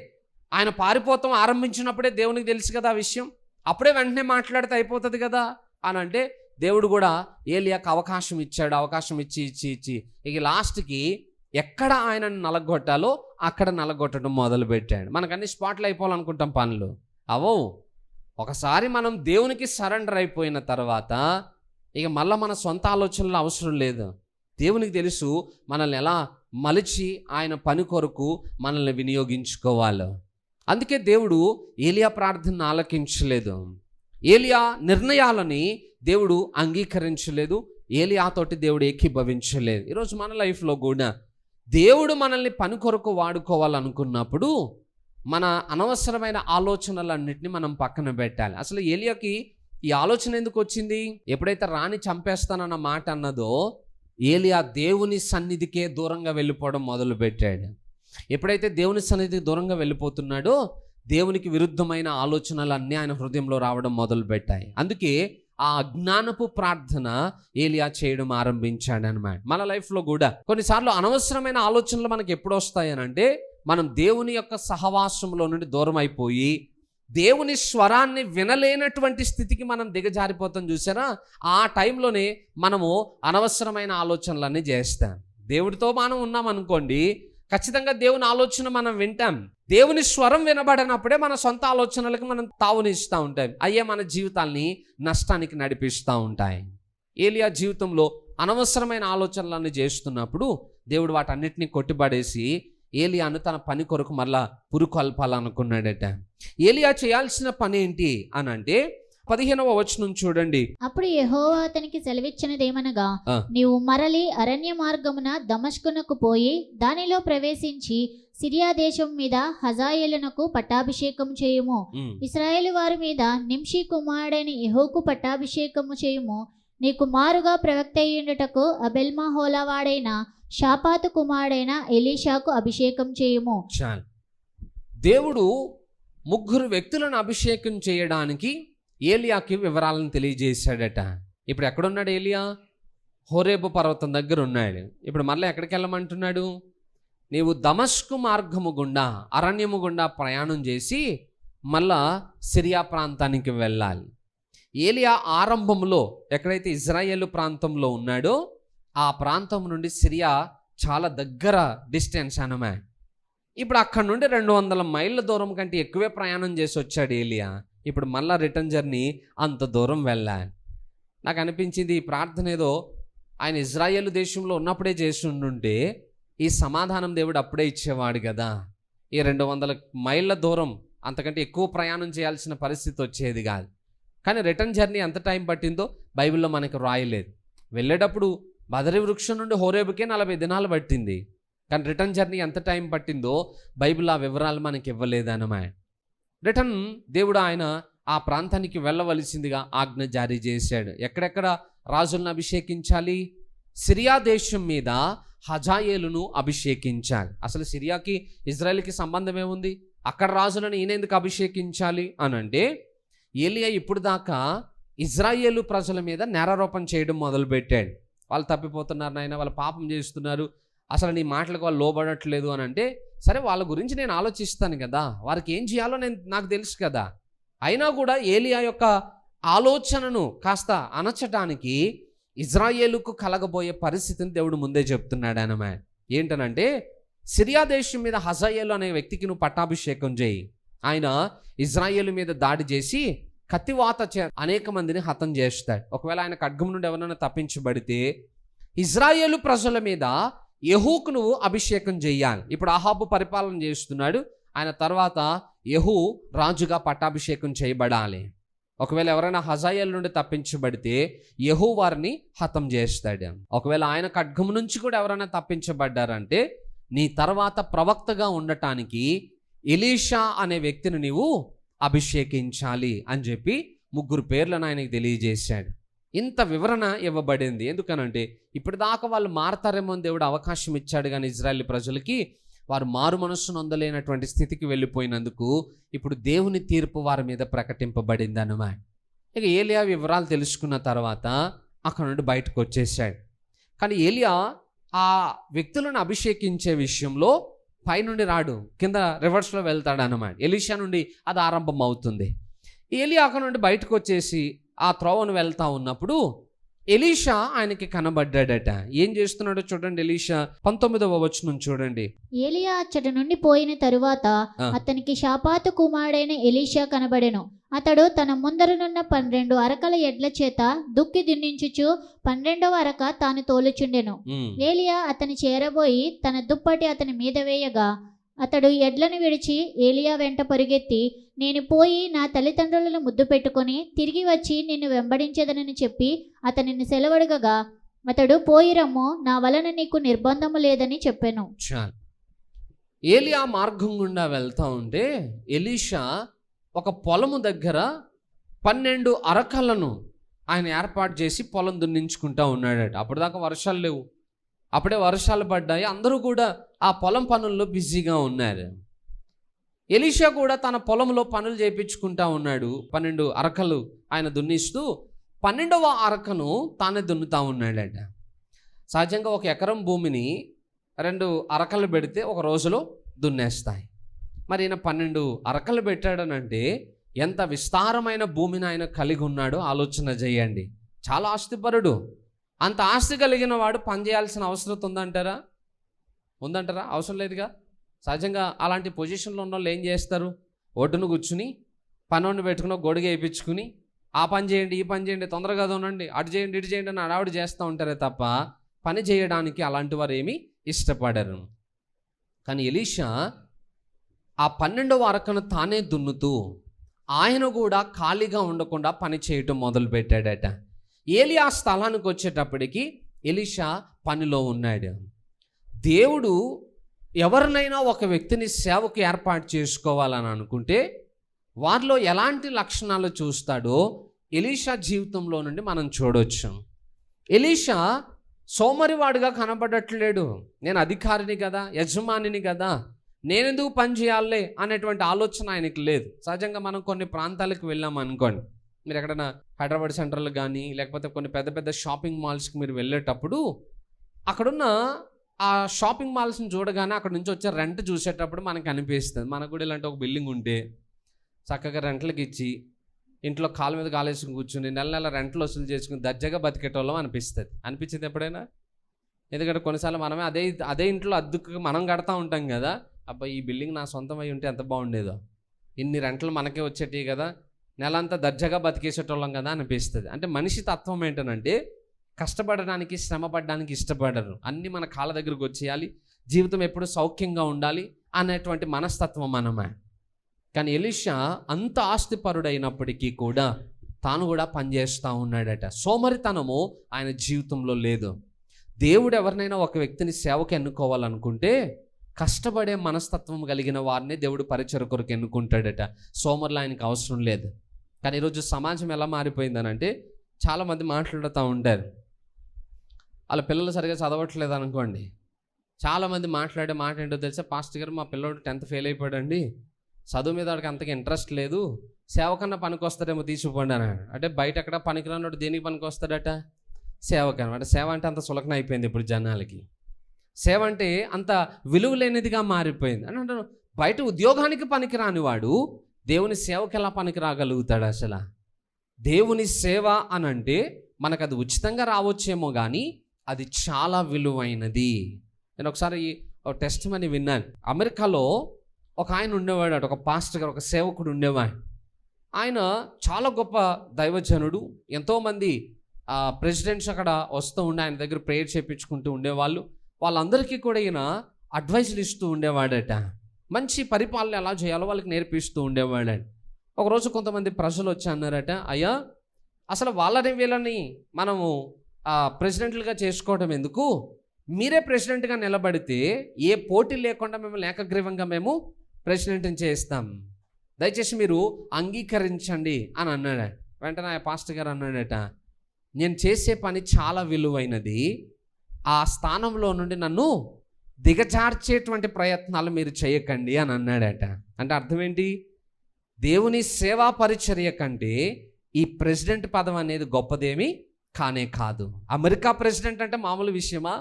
ఆయన పారిపోతాం ఆరంభించినప్పుడే దేవునికి తెలుసు కదా ఆ విషయం. అప్పుడే వెంటనే మాట్లాడితే అయిపోతుంది కదా అని అంటే దేవుడు కూడా ఏలియాకు అవకాశం ఇచ్చాడు. అవకాశం ఇచ్చి ఇక లాస్ట్కి ఎక్కడ ఆయనను నలగొట్టాలో అక్కడ నలగొట్టడం మొదలుపెట్టాడు. మనకన్నీ స్పాట్లు అయిపోవాలనుకుంటాం పనులు అవవు. ఒకసారి మనం దేవునికి సరెండర్ అయిపోయిన తర్వాత ఇక మళ్ళీ మన సొంత ఆలోచనలు అవసరం లేదు. దేవునికి తెలుసు మనల్ని ఎలా మలిచి ఆయన పని కొరకు మనల్ని వినియోగించుకోవాలి. అందుకే దేవుడు ఏలియా ప్రార్థనను ఆలకించలేదు. ఏలియా నిర్ణయాలని దేవుడు అంగీకరించలేదు. ఏలియాతోటి దేవుడు ఏకీభవించలేదు. ఈరోజు మన లైఫ్లో కూడా దేవుడు మనల్ని పని కొరకు వాడుకోవాలనుకున్నప్పుడు మన అనవసరమైన ఆలోచనలన్నింటినీ మనం పక్కన పెట్టాలి. అసలు ఏలియాకి ఈ ఆలోచన ఎందుకు వచ్చింది? ఎప్పుడైతే రాణి చంపేస్తానన్న మాట అన్నదో ఏలియా దేవుని సన్నిధికే దూరంగా వెళ్ళిపోవడం మొదలుపెట్టాడు. ఎప్పుడైతే దేవుని సన్నిధికి దూరంగా వెళ్ళిపోతున్నాడో దేవునికి విరుద్ధమైన ఆలోచనలన్నీ ఆయన హృదయంలో రావడం మొదలుపెట్టాయి. అందుకే ఆ అజ్ఞానపు ప్రార్థన ఏలియా చేయడం ఆరంభించాడనమాట. మన లైఫ్లో కూడా కొన్నిసార్లు అనవసరమైన ఆలోచనలు మనకి ఎప్పుడు వస్తాయనంటే మనం దేవుని యొక్క సహవాసంలో నుండి దూరం అయిపోయి దేవుని స్వరాన్ని వినలేనటువంటి స్థితికి మనం దిగజారిపోతాం. చూసారా? ఆ టైంలోనే మనము అనవసరమైన ఆలోచనలన్నీ చేస్తాం. దేవుడితో మనం ఉన్నాం అనుకోండి, ఖచ్చితంగా దేవుని ఆలోచన మనం వింటాం. దేవుని స్వరం వినబడినప్పుడే మన సొంత ఆలోచనలకు మనం తావునిస్తూ ఉంటాం. అయ్యే మన జీవితాల్ని నష్టానికి నడిపిస్తూ ఉంటాయి. ఏలియా జీవితంలో అనవసరమైన ఆలోచనలన్నీ చేస్తున్నప్పుడు దేవుడు వాటన్నిటిని కొట్టిపడేసి ఏలియాను తన పని కొరకు మళ్ళా పురుకొల్పాలనుకున్నాడట. ఏలియా చేయాల్సిన పని ఏంటి అని అంటే 15వ వచనం చూడండి. అప్పుడు యెహోవా అతనికి సెలవిచ్చినదేమనగా, నీవు మరలి అరణ్య మార్గమున దమస్కునకు పోయి దానిలో ప్రవేశించి సిరియా దేశం మీద హజాయేలునకు పట్టాభిషేకము చేయుము. ఇశ్రాయేలు వారి మీద నింషి కుమారుడైన యెహూకు పట్టాభిషేకము చేయుము. నీకు మారుగా ప్రవక్త అయ్యుండుటకు అబెల్మహోలావాడైన షాపాతు కుమారుడైన ఎలీషాకు అభిషేకం చేయుము. చాలు. దేవుడు 3 వ్యక్తులను అభిషేకం చేయడానికి ఏలియాకి వివరాలను తెలియజేశాడట. ఇప్పుడు ఎక్కడున్నాడు ఏలియా? హోరేబు పర్వతం దగ్గర ఉన్నాడు. ఇప్పుడు మళ్ళీ ఎక్కడికి వెళ్ళమంటున్నాడు? నీవు దమస్కు మార్గము గుండా అరణ్యము గుండా ప్రయాణం చేసి మళ్ళా సిరియా ప్రాంతానికి వెళ్ళాలి. ఏలియా ఆరంభంలో ఎక్కడైతే ఇజ్రాయేలు ప్రాంతంలో ఉన్నాడో ఆ ప్రాంతం నుండి సిరియా చాలా దగ్గర డిస్టెన్స్ అన్నమాట. ఇప్పుడు అక్కడ నుండి 200 మైళ్ళ దూరం కంటే ఎక్కువే ప్రయాణం చేసి వచ్చాడు ఏలియా. ఇప్పుడు మళ్ళా రిటర్న్ జర్నీ అంత దూరం వెళ్ళాలి. నాకు అనిపించింది ఈ ప్రార్థన ఏదో ఆయన ఇజ్రాయేలు దేశంలో ఉన్నప్పుడే చేసి ఉండుంటే ఈ సమాధానం దేవుడు అప్పుడే ఇచ్చేవాడు కదా. ఈ 200 మైళ్ళ దూరం అంతకంటే ఎక్కువ ప్రయాణం చేయాల్సిన పరిస్థితి వచ్చేది కాదు. కానీ రిటర్న్ జర్నీ ఎంత టైం పట్టిందో బైబిల్లో మనకు రాయలేదు. వెళ్ళేటప్పుడు బదరీ వృక్షం నుండి హోరేబుకే 40 దినాలు పట్టింది. కానీ రిటర్న్ జర్నీ ఎంత టైం పట్టిందో బైబిల్ ఆ వివరాలు మనకి ఇవ్వలేదన్నమాట. రిటర్న్ దేవుడు ఆయన ఆ ప్రాంతానికి వెళ్ళవలసిందిగా ఆజ్ఞ జారీ చేశాడు. ఎక్కడెక్కడ రాజులను అభిషేకించాలి? సిరియా దేశం మీద హజాయేలును అభిషేకించాలి. అసలు సిరియాకి ఇజ్రాయెల్కి సంబంధం ఏముంది? అక్కడ రాజులను ఈయనెందుకు అభిషేకించాలి అని అంటే ఏలియా ఇప్పుడు దాకా ఇజ్రాయేలు ప్రజల మీద నేరారోపణ చేయడం మొదలుపెట్టాడు. వాళ్ళు తప్పిపోతున్నారు నాయన, వాళ్ళు పాపం చేస్తున్నారు, అసలు నీ మాటలకు వాళ్ళు లోబడట్లేదు అని అంటే సరే వాళ్ళ గురించి నేను ఆలోచిస్తాను కదా, వారికి ఏం చేయాలో నాకు తెలుసు కదా. అయినా కూడా ఏలియా యొక్క ఆలోచనను కాస్త అణచడానికి ఇజ్రాయేలుకు కలగబోయే పరిస్థితిని దేవుడు ముందే చెప్తున్నాడు అన్నమాట. ఏంటనంటే సిరియా దేశం మీద హజాయేలు అనే వ్యక్తికి నువ్వు పట్టాభిషేకం చేయి. ఆయన ఇజ్రాయేలు మీద దాడి చేసి కత్తివాత అనేక మందిని హతం చేస్తాడు. ఒకవేళ ఆయన ఖడ్గం నుండి ఎవరైనా తప్పించబడితే ఇజ్రాయేలు ప్రజల మీద యెహూకు నువ్వు అభిషేకం చేయాలి. ఇప్పుడు అహాబు పరిపాలన చేస్తున్నాడు, ఆయన తర్వాత యెహూ రాజుగా పట్టాభిషేకం చేయబడాలి. ఒకవేళ ఎవరైనా హజాయేలు నుండి తప్పించబడితే యెహూ వారిని హతం చేస్తాడు. ఒకవేళ ఆయన ఖడ్గం నుంచి కూడా ఎవరైనా తప్పించబడ్డారంటే నీ తర్వాత ప్రవక్తగా ఉండటానికి ఎలీషా అనే వ్యక్తిని నీవు అభిషేకించాలి అని చెప్పి 3 పేర్లను ఆయనకు తెలియజేశాడు. ఇంత వివరణ ఇవ్వబడింది. ఎందుకనంటే ఇప్పటిదాకా వాళ్ళు మారతారేమో అని దేవుడు అవకాశం ఇచ్చాడు, కానీ ఇజ్రాయేల్ ప్రజలకి వారు మారు మనస్సు నొందలేనటువంటి స్థితికి వెళ్ళిపోయినందుకు ఇప్పుడు దేవుని తీర్పు వారి మీద ప్రకటింపబడింది అన్నమాట. ఇక ఏలియా వివరాలు తెలుసుకున్న తర్వాత అక్కడ నుండి బయటకు వచ్చేసాడు. కానీ ఏలియా ఆ వ్యక్తులను అభిషేకించే విషయంలో పైనుండి రాడు, కింద రివర్స్లో వెళ్తాడు అన్నమాట. ఎలీషా నుండి అది ఆరంభం అవుతుంది. ఏలియా అక్కడ నుండి బయటకు వచ్చేసి ఆ త్రోవను వెళ్తా ఉన్నప్పుడు ఎలీషా ఆయనకి కనబడ్డాడట. ఏం చేస్తున్నాడో చూడండి. ఎలీషా 19వ వచనం చూడండి. ఏలియా అచ్చటి నుండి పోయిన తరువాత అతనికి షాపాతు కుమారుడైన ఎలీషా కనబడెను. అతడు తన ముందరనున్న 12 అరకల ఎడ్ల చేత దుక్కి దున్నించుచు 12వ అరక తాను తోలుచుండెను. ఏలియా అతని చేరబోయి తన దుప్పటి అతని మీద వేయగా అతడు ఎడ్లను విడిచి ఏలియా వెంట పరుగెత్తి, నేను పోయి నా తల్లిదండ్రులను ముద్దు పెట్టుకొని తిరిగి వచ్చి నిన్ను వెంబడించేదనని చెప్పి అతనిని సెలవడగగా అతడు పోయి రమ్ము, నా వలన నీకు నిర్బంధము లేదని చెప్పాను. చాలు. ఏలియా మార్గం గుండా వెళ్తా ఉంటే ఎలీషా ఒక పొలము దగ్గర 12 అరకలను ఆయన ఏర్పాటు చేసి పొలం దున్నించుకుంటా ఉన్నాడట. అప్పటిదాకా వర్షాలు లేవు, అప్పుడే వర్షాలు పడ్డాయి. అందరూ కూడా ఆ పొలం పనుల్లో బిజీగా ఉన్నారు. ఎలీషా కూడా తన పొలంలో పనులు చేయించుకుంటా ఉన్నాడు. 12 అరకలు ఆయన దున్నిస్తూ 12వ అరకను తానే దున్నుతా ఉన్నాడట. సహజంగా 1 ఎకరం భూమిని 2 అరకలు పెడితే ఒక రోజులో దున్నేస్తాయి. మరి ఈయన 12 అరకలు పెట్టాడనంటే ఎంత విస్తారమైన భూమిని ఆయన కలిగి ఉన్నాడో ఆలోచన చేయండి. చాలా ఆస్తిపరుడు. అంత ఆస్తి కలిగిన వాడు పని చేయాల్సిన అవసరం ఉందంటారా? అవసరం లేదుగా. సహజంగా అలాంటి పొజిషన్లో ఉన్న వాళ్ళు ఏం చేస్తారు? ఒడ్డును కూర్చుని పనోడిని పెట్టుకుని గొడుగు వేయించుకుని ఆ పని చేయండి, ఈ పని చేయండి, తొందరగా ఉండండి, అటు చేయండి, ఇటు చేయండి అని అడావిడి చేస్తూ ఉంటారే తప్ప పని చేయడానికి అలాంటి వారు ఏమీ ఇష్టపడరు. కానీ ఎలీషా ఆ 12వ అరకను తానే దున్నుతూ ఆయన కూడా ఖాళీగా ఉండకుండా పని చేయటం మొదలుపెట్టాడట. ఏలియా స్థలానికి వచ్చేటప్పటికి ఎలీషా పనిలో ఉన్నాడు. దేవుడు ఎవరినైనా ఒక వ్యక్తిని సేవకు ఏర్పాటు చేసుకోవాలని అనుకుంటే వారిలో ఎలాంటి లక్షణాలు చూస్తాడో ఎలీషా జీవితంలో నుండి మనం చూడవచ్చు. ఎలీషా సోమరివాడిగా కనబడట్లేడు. నేను అధికారిని కదా, యజమానిని కదా, నేనెందుకు పని చేయాలే అనేటువంటి ఆలోచన ఆయనకి లేదు. సహజంగా మనం కొన్ని ప్రాంతాలకు వెళ్ళాం అనుకోండి, మీరు ఎక్కడైనా హైదరాబాద్ సెంట్రల్ కానీ లేకపోతే కొన్ని పెద్ద పెద్ద షాపింగ్ మాల్స్కి మీరు వెళ్ళేటప్పుడు అక్కడున్న ఆ షాపింగ్ మాల్స్ని చూడగానే అక్కడ నుంచి వచ్చే రెంట్ చూసేటప్పుడు మనకు అనిపిస్తుంది, మనకు కూడా ఇలాంటి ఒక బిల్డింగ్ ఉంటే చక్కగా రెంట్లకి ఇచ్చి ఇంట్లో కాలు మీద కాలేసుకుని కూర్చుని నెల నెల రెంట్లు వసూలు చేసుకుని దర్జాగా బతికేటోళ్ళం అనిపించింది ఎప్పుడైనా? ఎందుకంటే కొన్నిసార్లు మనమే అదే ఇంట్లో అద్దెకు మనం కడతా ఉంటాం కదా, అబ్బాయి ఈ బిల్డింగ్ నా సొంతం అయి ఉంటే ఎంత బాగుండేదో, ఇన్ని రెంట్లు మనకే వచ్చేటివి కదా, నెలంతా దర్జాగా బతికేసేటోళ్ళం కదా అనిపిస్తుంది. అంటే మనిషి తత్వం ఏంటనంటే కష్టపడడానికి, శ్రమపడడానికి ఇష్టపడరు. అన్నీ మన కాళ్ళ దగ్గరకు వచ్చేయాలి, జీవితం ఎప్పుడు సౌఖ్యంగా ఉండాలి అనేటువంటి మనస్తత్వం మనమే. కానీ ఎలీషా అంత ఆస్తిపరుడైనప్పటికీ కూడా తాను కూడా పనిచేస్తూ ఉన్నాడట. సోమరితనము ఆయన జీవితంలో లేదు. దేవుడు ఎవరినైనా ఒక వ్యక్తిని సేవకు ఎన్నుకోవాలనుకుంటే కష్టపడే మనస్తత్వం కలిగిన వారిని దేవుడు పరిచయ కొరకు ఎన్నుకుంటాడట. సోమరులు ఆయనకు అవసరం లేదు. కానీ ఈరోజు సమాజం ఎలా మారిపోయిందనంటే చాలామంది మాట్లాడుతూ ఉంటారు, వాళ్ళ పిల్లలు సరిగా చదవట్లేదు అనుకోండి, చాలామంది మాట్లాడే మాట ఏంటో తెలుసా? పాస్టర్ గారు మా పిల్లోడు 10th ఫెయిల్ అయిపోయాడండి, చదువు మీద వాడికి అంతగా ఇంట్రెస్ట్ లేదు, సేవ కన్నా పనికి వస్తాడేమో తీసుకోండి అన్నాడు. అంటే బయట ఎక్కడ పనికిరానోడు దేనికి పనికి వస్తాడట? సేవకు అనమాట. సేవ అంటే అంత సులకన అయిపోయింది ఇప్పుడు జనాలకి. సేవ అంటే అంత విలువ లేనిదిగా మారిపోయింది. అని అంటాను, బయట ఉద్యోగానికి పనికిరాని వాడు దేవుని సేవకి ఎలా పనికి రాగలుగుతాడు? అసలు దేవుని సేవ అని అంటే మనకు అది ఉచితంగా రావచ్చేమో కానీ అది చాలా విలువైనది. నేను ఒకసారి ఒక టెస్ట్ మనీ విన్నాను. అమెరికాలో ఒక ఆయన ఉండేవాడు, ఒక పాస్టర్ గారు, ఒక సేవకుడు ఉండేవాడు. ఆయన చాలా గొప్ప దైవజనుడు. ఎంతోమంది ప్రెసిడెంట్స్ అక్కడ వస్తూ ఉండే ఆయన దగ్గర ప్రేయర్ చేయించుకుంటూ ఉండేవాళ్ళు. వాళ్ళందరికీ కూడా ఈయన అడ్వైజులు ఇస్తూ ఉండేవాడట. మంచి పరిపాలన ఎలా చేయాలో వాళ్ళకి నేర్పిస్తూ ఉండేవాడట. ఒకరోజు కొంతమంది ప్రజలు వచ్చి అన్నారట, అయ్యా అసలు వాళ్ళని వీళ్ళని మనము ప్రెసిడెంట్లుగా చేసుకోవడం ఎందుకు? మీరే ప్రెసిడెంట్గా నిలబడితే ఏ పోటీ లేకుండా మిమ్మల్ని ఏకగ్రీవంగా మేము ప్రెసిడెంట్ని చేస్తాం, దయచేసి మీరు అంగీకరించండి అని అన్నాడు. వెంటనే ఆ పాస్టర్ గారు అన్నాడట, నేను చేసే పని చాలా విలువైనది, ఆ స్థానంలో నుండి నన్ను దిగజార్చేటువంటి ప్రయత్నాలు మీరు చేయకండి అని అన్నాడట. అంటే అర్థం ఏంటి? దేవుని సేవా పరిచర్య కంటే ఈ ప్రెసిడెంట్ పదవి అనేది గొప్పదేమీ కానే కాదు. అమెరికా ప్రెసిడెంట్ అంటే మామూలు విషయమా?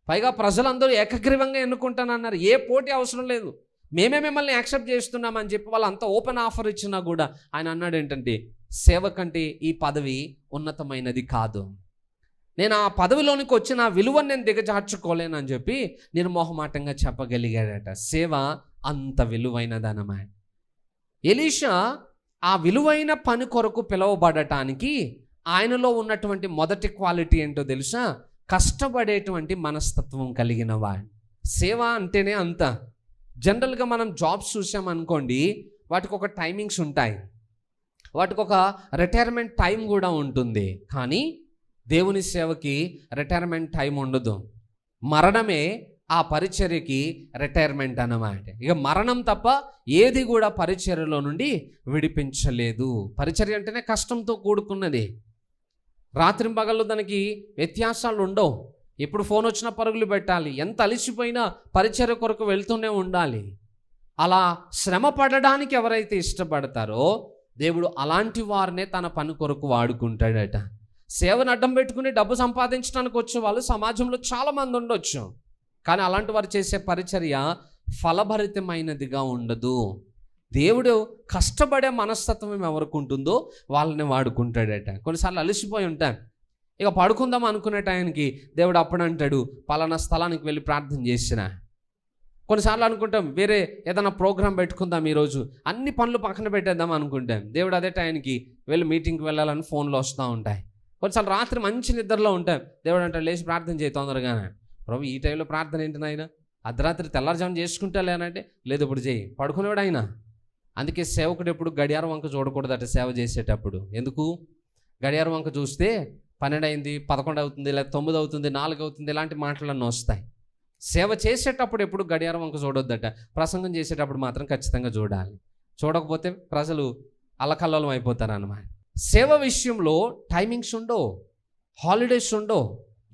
పైగా ప్రజలందరూ ఏకగ్రీవంగా ఎన్నుకుంటానన్నారు. ఏ పోటీ అవసరం లేదు, మేమే మిమ్మల్ని యాక్సెప్ట్ చేస్తున్నామని చెప్పి వాళ్ళు అంత ఓపెన్ ఆఫర్ ఇచ్చినా కూడా ఆయన అన్నాడు ఏంటంటే, సేవ కంటే ఈ పదవి ఉన్నతమైనది కాదు. నేను ఆ పదవిలోనికి వచ్చి నా విలువను నేను దిగజార్చుకోలేనని చెప్పి నిర్మోహమాటంగా చెప్పగలిగాడట. సేవ అంత విలువైనదన్నమాట. ఎలీషా ఆ విలువైన పని కొరకు పిలువబడటానికి ఆయనలో ఉన్నటువంటి మొదటి క్వాలిటీ ఏంటో తెలుసా? కష్టపడేటువంటి మనస్తత్వం కలిగిన వాడు. సేవ అంటేనే అంత. జనరల్గా మనం జాబ్స్ చూసామనుకోండి, వాటికి ఒక టైమింగ్స్ ఉంటాయి, వాటికి ఒక రిటైర్మెంట్ టైం కూడా ఉంటుంది. కానీ దేవుని సేవకి రిటైర్మెంట్ టైం ఉండదు. మరణమే ఆ పరిచర్యకి రిటైర్మెంట్ అన్నమాట. ఇక మరణం తప్ప ఏది కూడా పరిచర్యలో నుండి విడిపించలేదు. పరిచర్య అంటేనే కష్టంతో కూడుకున్నది. రాత్రింపగళ్ళు దానికి వ్యత్యాసాలు ఉండవు. ఎప్పుడు ఫోన్ వచ్చినా పరుగులు పెట్టాలి, ఎంత అలిసిపోయినా పరిచర్య కొరకు వెళ్తూనే ఉండాలి. అలా శ్రమ పడడానికి ఎవరైతే ఇష్టపడతారో దేవుడు అలాంటి వారినే తన పని కొరకు వాడుకుంటాడట. సేవను అడ్డం పెట్టుకుని డబ్బు సంపాదించడానికి వచ్చే వాళ్ళు సమాజంలో చాలామంది ఉండొచ్చు, కానీ అలాంటి వారు చేసే పరిచర్య ఫలభరితమైనదిగా ఉండదు. దేవుడు కష్టపడే మనస్తత్వం ఎవరికి ఉంటుందో వాళ్ళని వాడుకుంటాడట. కొన్నిసార్లు అలసిపోయి ఉంటాను, ఇక పడుకుందాం అనుకునే టైంకి దేవుడు అప్పుడు అంటాడు, పలానా స్థలానికి వెళ్ళి ప్రార్థన చేసిన. కొన్నిసార్లు అనుకుంటాం వేరే ఏదైనా ప్రోగ్రాం పెట్టుకుందాం, ఈరోజు అన్ని పనులు పక్కన పెట్టేద్దాం అనుకుంటాం. దేవుడు అదే టైంకి వెళ్ళి మీటింగ్కి వెళ్ళాలని ఫోన్లో వస్తూ ఉంటాయి. కొన్నిసార్లు రాత్రి మంచి నిద్రలో ఉంటాం, దేవుడు అంటాడు లేచి ప్రార్థన చేయి తొందరగానే. ప్రభు ఈ టైంలో ప్రార్థన ఏంటి నాయన? అర్ధరాత్రి తెల్లారుజామున చేసుకుంటా లేనంటే లేదు ఇప్పుడు చేయి, పడుకునేవాడు ఆయన. అందుకే సేవకుడు ఎప్పుడు గడియారం వంక చూడకూడదట సేవ చేసేటప్పుడు. ఎందుకు? గడియారం వంక చూస్తే 12 అయింది, 11 అవుతుంది, లేదా 9 అవుతుంది, 4 అవుతుంది, ఇలాంటి మాటలన్నీ వస్తాయి. సేవ చేసేటప్పుడు ఎప్పుడు గడియారం వంక చూడొద్దట. ప్రసంగం చేసేటప్పుడు మాత్రం ఖచ్చితంగా చూడాలి. చూడకపోతే ప్రజలు అల్లకల్లోలం అయిపోతారు అన్నమాట. సేవ విషయంలో టైమింగ్స్ ఉండవు, హాలిడేస్ ఉండవు.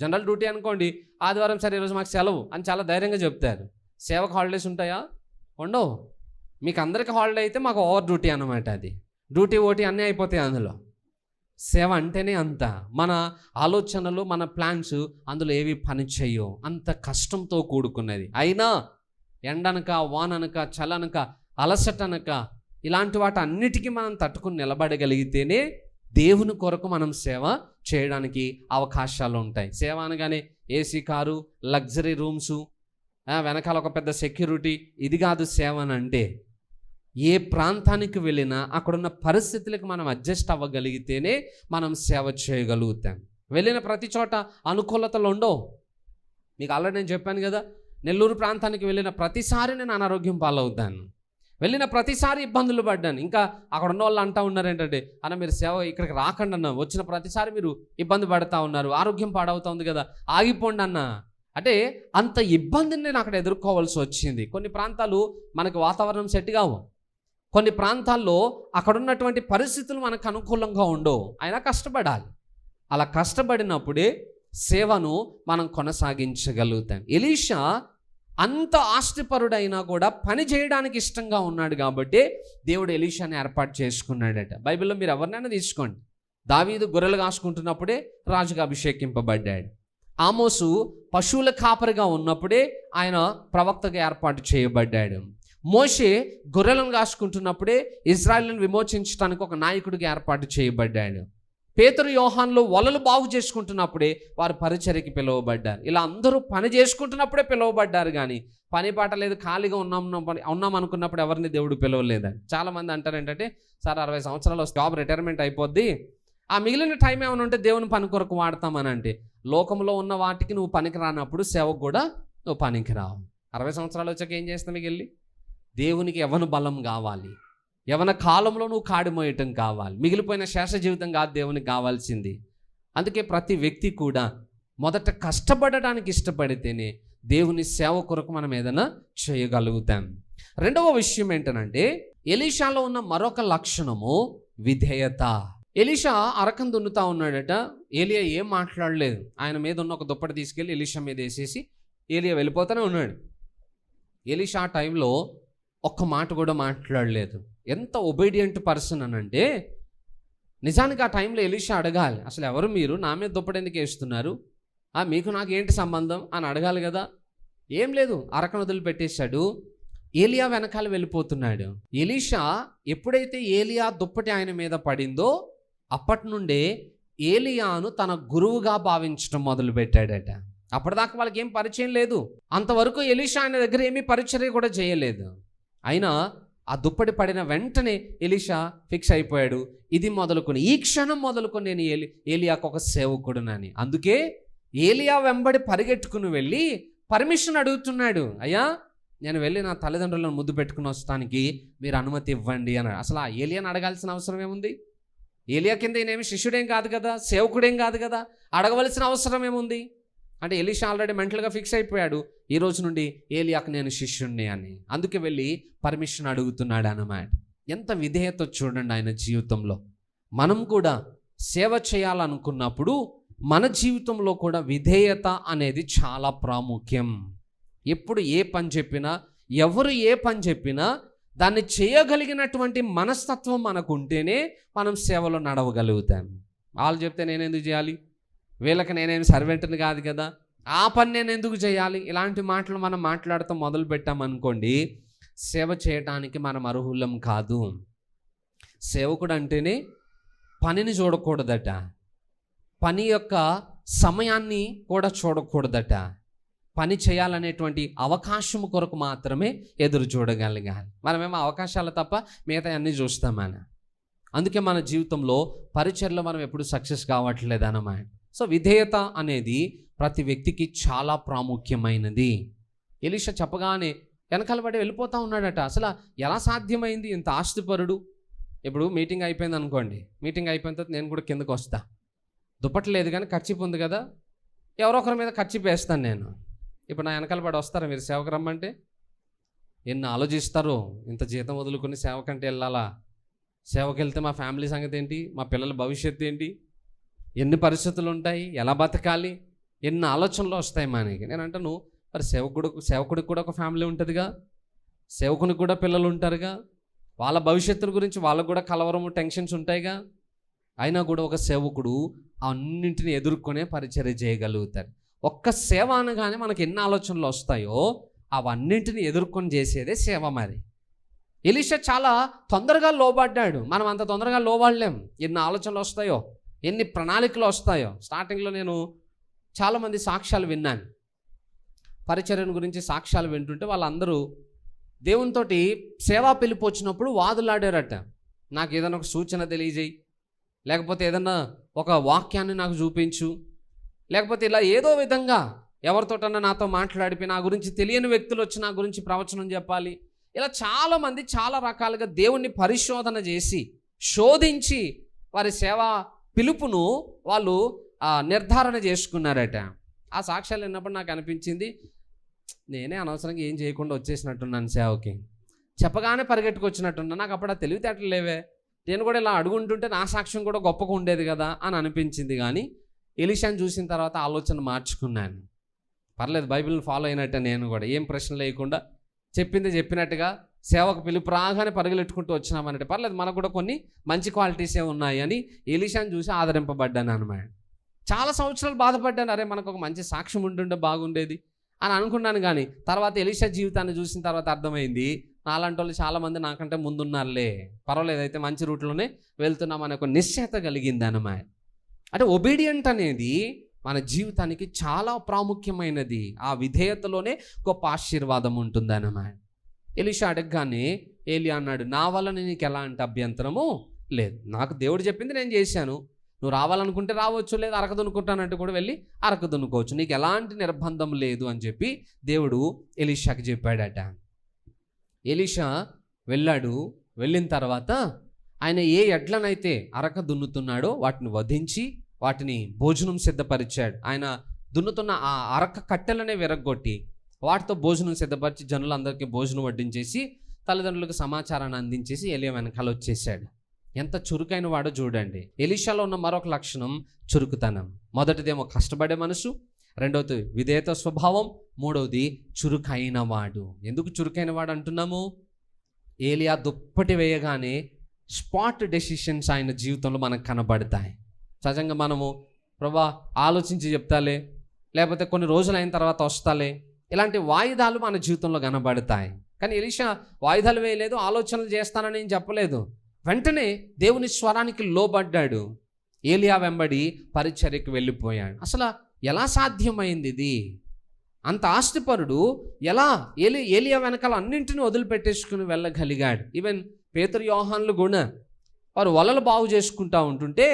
జనరల్ డ్యూటీ అనుకోండి, ఆదివారం సరే ఈరోజు మాకు సెలవు అని చాలా ధైర్యంగా చెప్తారు. సేవకు హాలిడేస్ ఉంటాయా? ఉండవు. మీకు అందరికీ హాలిడే అయితే మాకు ఓవర్ డ్యూటీ అన్నమాట. అది డ్యూటీ ఓటీ అన్నీ అయిపోతాయి అందులో. సేవ అంటేనే అంత. మన ఆలోచనలు, మన ప్లాన్స్ అందులో ఏవి పని చేయవు, అంత కష్టంతో కూడుకున్నది. అయినా ఎండనక, వాననక, చలనక, అలసటనక ఇలాంటి వాటి అన్నిటికీ మనం తట్టుకుని నిలబడగలిగితేనే దేవుని కొరకు మనం సేవ చేయడానికి అవకాశాలు ఉంటాయి. సేవ అనగానే ఏసీ కారు, లగ్జరీ రూమ్సు, వెనకాల ఒక పెద్ద సెక్యూరిటీ, ఇది కాదు సేవ అని. అంటే ఏ ప్రాంతానికి వెళ్ళినా అక్కడున్న పరిస్థితులకు మనం అడ్జస్ట్ అవ్వగలిగితేనే మనం సేవ చేయగలుగుతాం. వెళ్ళిన ప్రతి చోట అనుకూలతలు ఉండవు. మీకు ఆల్రెడీ నేను చెప్పాను కదా, నెల్లూరు ప్రాంతానికి వెళ్ళిన ప్రతిసారి నేను అనారోగ్యం పాలవుతాను, వెళ్ళిన ప్రతిసారి ఇబ్బందులు పడ్డాను. ఇంకా అక్కడ ఉన్న వాళ్ళు అంటూ ఉన్నారు ఏంటంటే, అన్న మీరు సేవ ఇక్కడికి రాకండి అన్న, వచ్చిన ప్రతిసారి మీరు ఇబ్బంది పడుతూ ఉన్నారు, ఆరోగ్యం పాడవుతుంది కదా, ఆగిపోండి అన్న. అంటే అంత ఇబ్బందిని నేను అక్కడ ఎదుర్కోవాల్సి వచ్చింది. కొన్ని ప్రాంతాలు మనకు వాతావరణం సెట్ కావు, కొన్ని ప్రాంతాల్లో అక్కడ ఉన్నటువంటి పరిస్థితులు మనకు అనుకూలంగా ఉండవు, అయినా కష్టపడాలి. అలా కష్టపడినప్పుడే సేవను మనం కొనసాగించగలుగుతాం. ఎలీషా అంత ఆస్తిపరుడైనా కూడా పని చేయడానికి ఇష్టంగా ఉన్నాడు కాబట్టి దేవుడు ఎలీషాని ఏర్పాటు చేసుకున్నాడట. బైబిల్లో మీరు ఎవరినైనా తీసుకోండి, దావీదు గొర్రెలు కాసుకుంటున్నప్పుడే రాజుగా అభిషేకింపబడ్డాడు. ఆమోసు పశువుల కాపరిగా ఉన్నప్పుడే ఆయన ప్రవక్తగా ఏర్పాటు చేయబడ్డాడు. మోషే గొర్రెలను కాసుకుంటున్నప్పుడే ఇజ్రాయెల్ను విమోచించడానికి ఒక నాయకుడిగా ఏర్పాటు చేయబడ్డాడు. పేతురు, యోహాన్లు వలలు బాగు చేసుకుంటున్నప్పుడే వారు పరిచర్యకి పిలువబడ్డారు. ఇలా అందరూ పని చేసుకుంటున్నప్పుడే పిలువబడ్డారు, కానీ పని పాట లేదు ఖాళీగా ఉన్నాం అనుకున్నప్పుడు ఎవరిని దేవుడు పిలవలేదని. చాలామంది అంటారు ఏంటంటే, సార్ 60 సంవత్సరాలు జాబ్ రిటైర్మెంట్ అయిపోద్ది, ఆ మిగిలిన టైం ఏమైనా ఉంటే దేవుని పని కొరకు వాడతామని. అంటే లోకంలో ఉన్న వాటికి నువ్వు పనికి రానప్పుడు సేవకు కూడా నువ్వు పనికి రావు. 60 సంవత్సరాలు వచ్చాక ఏం చేస్తావు? మీకు వెళ్ళి దేవునికి యవ్వన బలం కావాలి, యవ్వన కాలంలో నువ్వు కాడిమోయటం కావాలి. మిగిలిపోయిన శేష జీవితం కాదు దేవునికి కావాల్సింది. అందుకే ప్రతి వ్యక్తి కూడా మొదట కష్టపడడానికి ఇష్టపడితేనే దేవుని సేవ కొరకు మనం ఏదైనా చేయగలుగుతాం. రెండవ విషయం ఏంటంటే, ఎలీషాలో ఉన్న మరొక లక్షణము విధేయత. ఎలీషా అరకం దున్నుతా ఉన్నాడట. ఏలియా ఏం మాట్లాడలేదు. ఆయన మీద ఉన్న ఒక దుప్పటి తీసుకెళ్ళి ఎలీషా మీద వేసేసి ఏలియా వెళ్ళిపోతూనే ఉన్నాడు. ఎలీషా ఆ టైంలో ఒక్క మాట కూడా మాట్లాడలేదు. ఎంత ఒబీడియంట్ పర్సన్ అనంటే, నిజానికి ఆ టైంలో ఎలీషా అడగాలి, అసలు ఎవరు మీరు, నా మీద దుప్పటి ఎందుకు వేస్తున్నారు, మీకు నాకు ఏంటి సంబంధం అని అడగాలి కదా. ఏం లేదు, అరకను వదిలిపెట్టేశాడు. ఏలియా వెనకాల వెళ్ళిపోతున్నాడు. ఎలీషా ఎప్పుడైతే ఏలియా దుప్పటి ఆయన మీద పడిందో అప్పటి నుండే ఏలియాను తన గురువుగా భావించడం మొదలుపెట్టాడట. అప్పటిదాకా వాళ్ళకి ఏం పరిచయం లేదు. అంతవరకు ఎలీషా ఆయన దగ్గర ఏమీ పరిచర్య కూడా చేయలేదు. అయినా ఆ దుప్పటి పడిన వెంటనే ఎలీషా ఫిక్స్ అయిపోయాడు, ఇది మొదలుకొని, ఈ క్షణం మొదలుకొని నేను ఏలియాకు ఒక సేవకుడునని. అందుకే ఏలియా వెంబడి పరిగెట్టుకుని వెళ్ళి పర్మిషన్ అడుగుతున్నాడు. అయ్యా, నేను వెళ్ళి నా తల్లిదండ్రులను ముద్దు పెట్టుకుని వస్తానికి మీరు అనుమతి ఇవ్వండి అన్నాడు. అసలు ఆ ఏలియాని అడగాల్సిన అవసరం ఏముంది? ఏలియా కింద ఈయనేమి శిష్యుడేం కాదు కదా, సేవకుడేం కాదు కదా, అడగవలసిన అవసరం ఏముంది? అంటే ఎలీషా ఆల్రెడీ మెంటల్గా ఫిక్స్ అయిపోయాడు, ఈ రోజు నుండి ఏలియాకు నేను శిష్యుణ్ణి అని. అందుకే వెళ్ళి పర్మిషన్ అడుగుతున్నాడు అన్నమాట. ఎంత విధేయత చూడండి ఆయన జీవితంలో. మనం కూడా సేవ చేయాలనుకున్నప్పుడు మన జీవితంలో కూడా విధేయత అనేది చాలా ప్రాముఖ్యం. ఎప్పుడు ఏ పని చెప్పినా, ఎవరు ఏ పని చెప్పినా దాన్ని చేయగలిగినటువంటి మనస్తత్వం మనకు ఉంటేనే మనం సేవలో నడవగలుగుతాం. వాళ్ళు చెప్తే నేను ఎందుకు చేయాలి, వీళ్ళకి నేనేమి సర్వెంట్ని కాదు కదా, ఆ పని నేను ఎందుకు చేయాలి, ఇలాంటి మాటలు మనం మాట్లాడుతూ మొదలు పెట్టామనుకోండి, సేవ చేయటానికి మనం అర్హులం కాదు. సేవకుడు అంటేనే పనిని చూడకూడదట, పని యొక్క సమయాన్ని కూడా చూడకూడదట, పని చేయాలనేటువంటి అవకాశం కొరకు మాత్రమే ఎదురు చూడగలగాలి. మనమేమో అవకాశాలు తప్ప మిగతా అన్నీ చూస్తామని. అందుకే మన జీవితంలో పరిచర్లో మనం ఎప్పుడు సక్సెస్ కావట్లేదు అన్నమాట. సో విధేయత అనేది ప్రతి వ్యక్తికి చాలా ప్రాముఖ్యమైనది. ఎలీషా చెప్పగానే వెనకాల పడి వెళ్ళిపోతూ ఉన్నాడట. అసలు ఎలా సాధ్యమైంది? ఇంత ఆస్తిపరుడు. ఇప్పుడు మీటింగ్ అయిపోయింది అనుకోండి, మీటింగ్ అయిపోయిన తర్వాత నేను కూడా కిందకు వస్తా, దుప్పట్లేదు కానీ ఖర్చీపు ఉంది కదా, ఎవరో ఒకరి మీద ఖర్చీపు వేస్తాను నేను. ఇప్పుడు నా వెనకాల పడి వస్తారా మీరు సేవకు రమ్మంటే? ఎన్ని ఆలోచిస్తారో, ఇంత జీతం వదులుకొని సేవకంటే వెళ్ళాలా, సేవకు వెళ్తే మా ఫ్యామిలీ సంగతి ఏంటి, మా పిల్లల భవిష్యత్తు ఏంటి, ఎన్ని పరిస్థితులు ఉంటాయి, ఎలా బతకాలి, ఎన్ని ఆలోచనలు వస్తాయి మనకి. నేను అంటాను, మరి సేవకుడికి కూడా ఒక ఫ్యామిలీ ఉంటుందిగా, సేవకునికి కూడా పిల్లలు ఉంటారుగా, వాళ్ళ భవిష్యత్తుల గురించి వాళ్ళకు కూడా కలవరము, టెన్షన్స్ ఉంటాయిగా. అయినా కూడా ఒక సేవకుడు అన్నింటిని ఎదుర్కొనే పరిచర్య చేయగలుగుతారు. ఒక్క సేవ అనగానే మనకి ఎన్ని ఆలోచనలు వస్తాయో అవన్నింటిని ఎదుర్కొని చేసేదే సేవ. మరి ఎలీషా చాలా తొందరగా లోబడ్డాడు. మనం అంత తొందరగా లోబడలేం. ఎన్ని ఆలోచనలు వస్తాయో, ఎన్ని ప్రణాళికలు వస్తాయో. స్టార్టింగ్లో నేను చాలామంది సాక్ష్యాలు విన్నాను. పరిచర్యను గురించి సాక్ష్యాలు వింటుంటే వాళ్ళందరూ దేవునితోటి సేవా పిలుపు వచ్చినప్పుడు వాదులాడారట. నాకు ఏదైనా ఒక సూచన తెలియజేయి, లేకపోతే ఏదన్నా ఒక వాక్యాన్ని నాకు చూపించు, లేకపోతే ఇలా ఏదో విధంగా ఎవరితోటన్నా నాతో మాట్లాడిపోయి నా గురించి తెలియని వ్యక్తులు వచ్చి నా గురించి ప్రవచనం చెప్పాలి. ఇలా చాలామంది చాలా రకాలుగా దేవుణ్ణి పరిశోధన చేసి శోధించి వారి సేవా పిలుపును వాళ్ళు నిర్ధారణ చేసుకున్నారట. ఆ సాక్ష్యాలు విన్నప్పుడు నాకు అనిపించింది, నేనే అనవసరంగా ఏం చేయకుండా వచ్చేసినట్టున్నాను సేవకి, చెప్పగానే పరిగెట్టుకొచ్చినట్టున్నా. నాకు అప్పుడు ఆ తెలివితేటలు లేవే, నేను కూడా ఇలా అడుగుంటుంటే నా సాక్ష్యం కూడా గొప్పగా ఉండేది కదా అని అనిపించింది. కానీ ఎలీషాని చూసిన తర్వాత ఆలోచన మార్చుకున్నాను. పర్లేదు, బైబిల్ని ఫాలో అయినట్టే నేను కూడా ఏం ప్రశ్న లేకుండా చెప్పింది చెప్పినట్టుగా సేవకు పిలుపు రాగానే పరుగులెట్టుకుంటూ వచ్చినామన్నట్టు. పర్లేదు, మనకు కూడా కొన్ని మంచి క్వాలిటీసే ఉన్నాయి అని ఎలీషాని చూసి ఆదరింపబడ్డాను అన్నమాట. చాలా సంవత్సరాలు బాధపడ్డాను, అరే మనకు ఒక మంచి సాక్ష్యం ఉంటుండే బాగుండేది అని అనుకున్నాను. కానీ తర్వాత ఎలీషా జీవితాన్ని చూసిన తర్వాత అర్థమైంది, నాలాంటి వాళ్ళు చాలామంది నాకంటే ముందున్నారులే, పర్వాలేదు అయితే మంచి రూట్లోనే వెళ్తున్నామనే ఒక నిశ్చయత కలిగింది అన్నమాట. అంటే ఒబీడియంట్ అనేది మన జీవితానికి చాలా ప్రాముఖ్యమైనది. ఆ విధేయతలోనే గొప్ప ఆశీర్వాదం ఉంటుంది అన్నమాట. ఎలీషా అడగగానే ఏలియా అన్నాడు, నా వల్ల నీకు ఎలాంటి అభ్యంతరము లేదు, నాకు దేవుడు చెప్పింది నేను చేశాను, నువ్వు రావాలనుకుంటే రావచ్చు, లేదు అరక దున్నుకుంటానంటే కూడా వెళ్ళి అరక దున్నుకోవచ్చు, నీకు ఎలాంటి నిర్బంధం లేదు అని చెప్పి దేవుడు ఎలీషాకి చెప్పాడట. ఎలీషా వెళ్ళాడు. వెళ్ళిన తర్వాత ఆయన ఏ ఎడ్లనైతే అరక దున్నుతున్నాడో వాటిని వధించి వాటిని భోజనం సిద్ధపరిచాడు. ఆయన దున్నుతున్న ఆ అరక కట్టెలనే విరగొట్టి వాటితో భోజనం సిద్ధపరిచి జనులందరికీ భోజనం వడ్డించేసి తల్లిదండ్రులకు సమాచారాన్ని అందించేసి ఏలియా వెనకాల వచ్చేసాడు. ఎంత చురుకైన వాడో చూడండి. ఎలీషాలో ఉన్న మరొక లక్షణం చురుకుతనం. మొదటిదేమో కష్టపడే మనసు, రెండవది విధేయత స్వభావం, మూడవది చురుకైన వాడు. ఎందుకు చురుకైన వాడు అంటున్నాము? ఏలియా దుప్పటి వేయగానే స్పాట్ డెసిషన్స్ ఆయన జీవితంలో మనకు కనబడతాయి. సహజంగా మనము ప్రభా ఆలోచించి చెప్తాలే, లేకపోతే కొన్ని రోజులు అయిన తర్వాత వస్తాలే, ఇలాంటి వాయిదాలు మన జీవితంలో కనబడతాయి. కానీ ఎలీషా వాయిదాలు వేయలేదు, ఆలోచనలు చేస్తానని ఏం చెప్పలేదు. వెంటనే దేవుని స్వరానికి లోబడ్డాడు. ఏలియా వెంబడి పరిచర్యకు వెళ్ళిపోయాడు. అసలు ఎలా సాధ్యమైంది ఇది? అంత ఆస్తిపరుడు ఎలా ఏలియా వెనకాల అన్నింటినీ వదిలిపెట్టేసుకుని వెళ్ళగలిగాడు? ఈవెన్ పేతురు యోహాన్లు కూడా వారు వలలు బాగు చేసుకుంటా ఉంటుంటే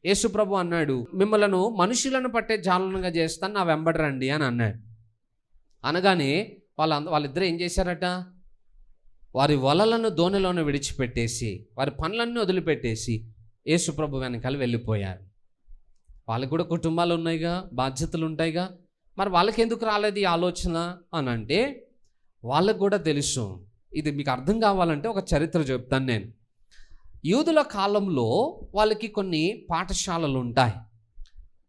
యేసుప్రభు అన్నాడు, మిమ్మలను మనుషులను పట్టే జాలనుగా చేస్తాను, నా వెంబడి రండి అని అన్నాడు. అనగానే వాళ్ళిద్దరూ ఏం చేశారట? వారి వలలను దోణిలోనే విడిచిపెట్టేసి వారి పనులన్నీ వదిలిపెట్టేసి యేసుప్రభు వెనకాల వెళ్ళిపోయారు. వాళ్ళకు కూడా కుటుంబాలు ఉన్నాయిగా, బాధ్యతలు ఉంటాయిగా. మరి వాళ్ళకి ఎందుకు రాలేదు ఈ ఆలోచన అని అంటే, వాళ్ళకు కూడా తెలుసు. ఇది మీకు అర్థం కావాలంటే ఒక చరిత్ర చెప్తాను నేను. యూదుల కాలంలో వాళ్ళకి కొన్ని పాఠశాలలు ఉంటాయి,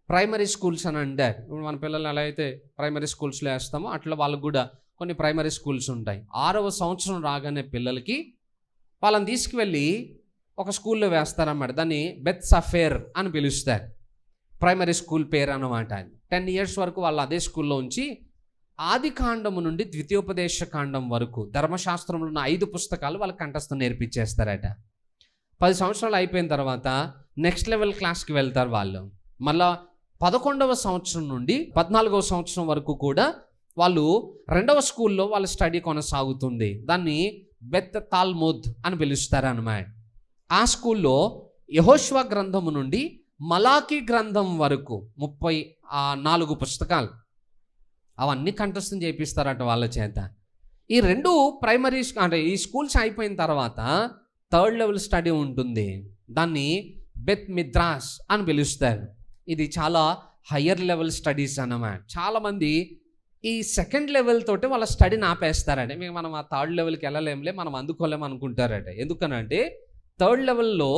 ప్రైమరీ స్కూల్స్ అని అంటారు. ఇప్పుడు మన పిల్లలు ఎలా అయితే ప్రైమరీ స్కూల్స్లో వేస్తామో అట్లా వాళ్ళకు కూడా కొన్ని ప్రైమరీ స్కూల్స్ ఉంటాయి. 6వ సంవత్సరం రాగానే పిల్లలకి వాళ్ళని తీసుకువెళ్ళి ఒక స్కూల్లో వేస్తారన్నమాట. దాన్ని బెత్ సఫేర్ అని పిలుస్తారు. ప్రైమరీ స్కూల్ పేరు అన్నమాట. 10 years వరకు వాళ్ళు అదే స్కూల్లో ఉంచి ఆది కాండము నుండి ద్వితీయోపదేశ కాండం వరకు ధర్మశాస్త్రంలో ఉన్న 5 పుస్తకాలు వాళ్ళకి కంఠస్థం నేర్పించేస్తారట. 10 సంవత్సరాలు అయిపోయిన తర్వాత నెక్స్ట్ లెవెల్ క్లాస్కి వెళ్తారు వాళ్ళు. మళ్ళా 11వ సంవత్సరం నుండి 14వ సంవత్సరం వరకు కూడా వాళ్ళు 2వ స్కూల్లో వాళ్ళ స్టడీ కొనసాగుతుంది. దాన్ని బెత్ తాల్ముద్ అని పిలుస్తారు అన్నమాట. ఆ స్కూల్లో యెహోషువ గ్రంథము నుండి మలాకీ గ్రంథం వరకు 34 పుస్తకాలు అవన్నీ కంఠస్థం చేపిస్తారట వాళ్ళ చేత. ఈ 2 ప్రైమరీ అంటే ఈ స్కూల్స్ అయిపోయిన తర్వాత 3rd లెవెల్ స్టడీ ఉంటుంది. దాన్ని బెత్ మిద్రాస్ అని పిలుస్తారు. ఇది చాలా హయ్యర్ లెవెల్ స్టడీస్ అన్నమాట. చాలామంది ఈ 2nd లెవెల్ తోటి వాళ్ళ స్టడీని ఆపేస్తారంటే, మనం ఆ 3rd లెవెల్కి వెళ్ళలేంలే, మనం అందుకోలేము అనుకుంటారట. ఎందుకనంటే 3rd లెవెల్లో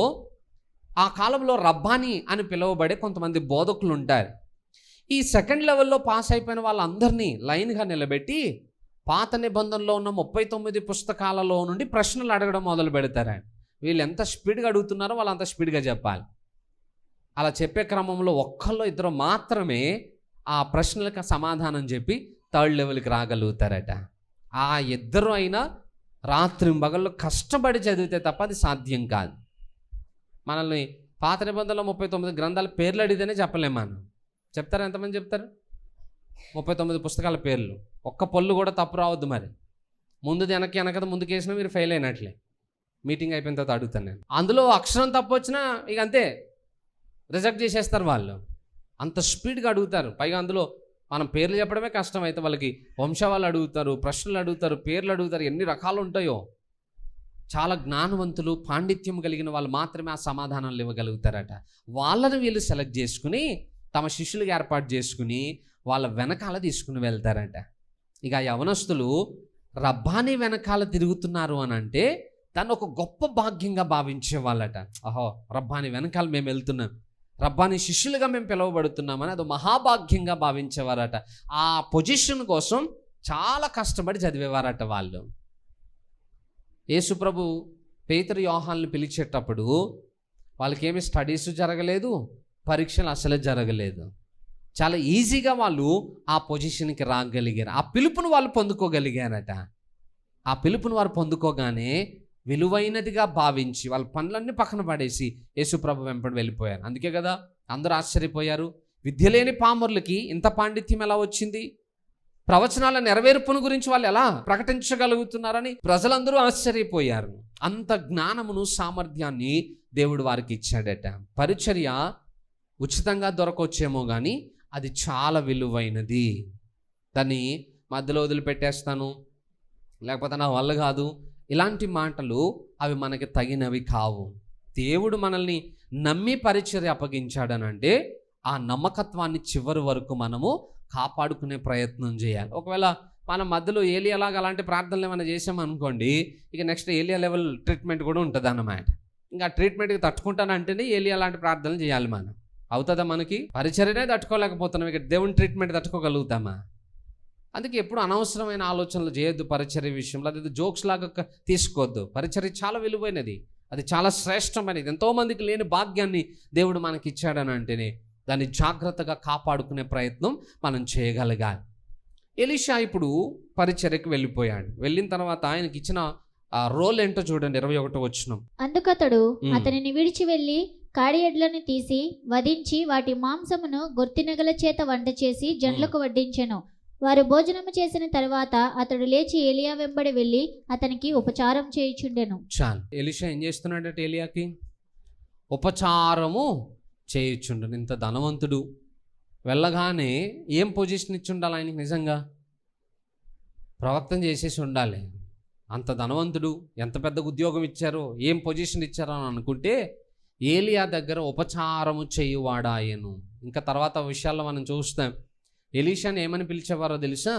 ఆ కాలంలో రబ్బానీ అని పిలువబడే కొంతమంది బోధకులు ఉంటారు. ఈ 2nd లెవెల్లో పాస్ అయిపోయిన వాళ్ళందరినీ లైన్గా నిలబెట్టి పాత నిబంధనలో ఉన్న 39 పుస్తకాలలో నుండి ప్రశ్నలు అడగడం మొదలు పెడతారండి. వీళ్ళు ఎంత స్పీడ్గా అడుగుతున్నారో వాళ్ళు అంత స్పీడ్గా చెప్పాలి. అలా చెప్పే క్రమంలో 1-2 మాత్రమే ఆ ప్రశ్నలకు సమాధానం చెప్పి 3rd లెవెల్కి రాగలుగుతారట. ఆ 2 అయినా రాత్రింబగళ్ళు కష్టపడి చదివితే తప్ప అది సాధ్యం కాదు. మనల్ని పాత నిబంధనలో 39 గ్రంథాల పేర్లు అడిగితేనే చెప్పలేము మనం. చెప్తారా? ఎంతమంది చెప్తారు? 39 పుస్తకాల పేర్లు. ఒక్క పొల్లు కూడా తప్పు రావద్దు. మరి ముందుది వెనకది ముందుకు వేసినా మీరు ఫెయిల్ అయినట్లే. మీటింగ్ అయిపోయిన తర్వాత అడుగుతాను నేను. అందులో అక్షరం తప్పు వచ్చినా ఇక అంతే, రిజెక్ట్ చేసేస్తారు వాళ్ళు. అంత స్పీడ్గా అడుగుతారు. పైగా అందులో మనం పేర్లు చెప్పడమే కష్టం. అయితే వాళ్ళకి వంశాలు అడుగుతారు, ప్రశ్నలు అడుగుతారు, పేర్లు అడుగుతారు, ఎన్ని రకాలు ఉంటాయో. చాలా జ్ఞానవంతులు, పాండిత్యం కలిగిన వాళ్ళు మాత్రమే ఆ సమాధానాలు ఇవ్వగలుగుతారట. వాళ్ళని వీళ్ళు సెలెక్ట్ చేసుకుని తమ శిష్యులుగా ఏర్పాటు చేసుకుని వాళ్ళ వెనకాల తీసుకుని వెళ్తారట. ఇక యవనస్తులు రబ్బానీ వెనకాల తిరుగుతున్నారు అని అంటే దాన్ని ఒక గొప్ప భాగ్యంగా భావించే వాళ్ళట. అహో, రబ్బానీ వెనకాల మేము వెళ్తున్నాం, రబ్బానీ శిష్యులుగా మేము పిలువబడుతున్నామని అది మహాభాగ్యంగా భావించేవారట. ఆ పొజిషన్ కోసం చాలా కష్టపడి చదివేవారట వాళ్ళు. యేసుప్రభు పేతురు యోహాన్లు పిలిచేటప్పుడు వాళ్ళకేమీ స్టడీస్ జరగలేదు, పరీక్షలు అసలే జరగలేదు. చాలా ఈజీగా వాళ్ళు ఆ పొజిషన్కి రాగలిగారు. ఆ పిలుపును వాళ్ళు పొందుకోగలిగారట. ఆ పిలుపును వారు పొందుకోగానే విలువైనదిగా భావించి వాళ్ళ పనులన్నీ పక్కన పడేసి యేసుప్రభు వెంపడి వెళ్ళిపోయారు. అందుకే కదా అందరూ ఆశ్చర్యపోయారు. విద్య లేని పామరులకి ఇంత పాండిత్యం ఎలా వచ్చింది? ప్రవచనాల నెరవేర్పును గురించి వాళ్ళు ఎలా ప్రకటించగలుగుతున్నారని ప్రజలందరూ ఆశ్చర్యపోయారు. అంత జ్ఞానమును, సామర్థ్యాన్ని దేవుడు వారికి ఇచ్చాడట. పరిచర్య ఉచితంగా దొరకొచ్చేమో కానీ అది చాలా విలువైనది. దాన్ని మధ్యలో వదిలిపెట్టేస్తాను, లేకపోతే నా వల్ల కాదు, ఇలాంటి మాటలు అవి మనకి తగినవి కావు. దేవుడు మనల్ని నమ్మి పరిచర్య అప్పగించాడనంటే ఆ నమ్మకత్వాన్ని చివరి వరకు మనము కాపాడుకునే ప్రయత్నం చేయాలి. ఒకవేళ మనం మధ్యలో ఏలియాలాగా అలాంటి ప్రార్థనలు ఏమైనా చేసామనుకోండి, ఇక నెక్స్ట్ ఏలియా లెవెల్ ట్రీట్మెంట్ కూడా ఉంటుంది అన్నమాట. ఇంకా ట్రీట్మెంట్కి తట్టుకుంటానంటేనే ఏలియా లాంటి ప్రార్థనలు చేయాలి మనం. అవుతుందా? మనకి పరిచర్యనే తట్టుకోలేకపోతున్నాం, ఇక దేవుని ట్రీట్మెంట్ తట్టుకోగలుగుతామా? అందుకే ఎప్పుడు అనవసరమైన ఆలోచనలు చేయొద్దు పరిచర్య విషయంలో. అది జోక్స్ లాగా తీసుకోవద్దు. పరిచర్య చాలా విలువైనది, అది చాలా శ్రేష్టమైనది. ఎంతోమందికి లేని భాగ్యాన్ని దేవుడు మనకి ఇచ్చాడని అంటేనే దాన్ని జాగ్రత్తగా కాపాడుకునే ప్రయత్నం మనం చేయగలగాలి. ఎలీషా ఇప్పుడు పరిచర్యకు వెళ్ళిపోయాడు. వెళ్ళిన తర్వాత ఆయనకి ఇచ్చిన ఆ రోల్ ఏంటో చూడండి, 21వ వచనం. అందుకతడు అతనిని విడిచి వెళ్ళి కాడి ఎడ్లను తీసి వధించి వాటి మాంసమును గొర్తినగల చేత వంట చేసి జనులకు వడ్డించెను. వారు భోజనము చేసిన తర్వాత అతడు లేచి ఏలియా వెంబడి వెళ్ళి అతనికి ఉపచారం చేయుచుండెను. చాలు. ఎలీషా ఏం చేస్తున్నాడంటే ఏలియాకి ఉపచారము చేయుచుండెను. ఇంత ధనవంతుడు వెళ్ళగానే ఏం పొజిషన్ ఇచ్చి ఉండాలి ఆయనకి? నిజంగా ప్రవక్తం చేసేసి ఉండాలి. అంత ధనవంతుడు, ఎంత పెద్ద ఉద్యోగం ఇచ్చారో, ఏం పొజిషన్ ఇచ్చారో అని అనుకుంటే ఏలియా దగ్గర ఉపచారము చేయువాడాయను. ఇంకా తర్వాత విషయాల్లో మనం చూస్తాం. ఎలీషాని ఏమని పిలిచేవారో తెలుసా?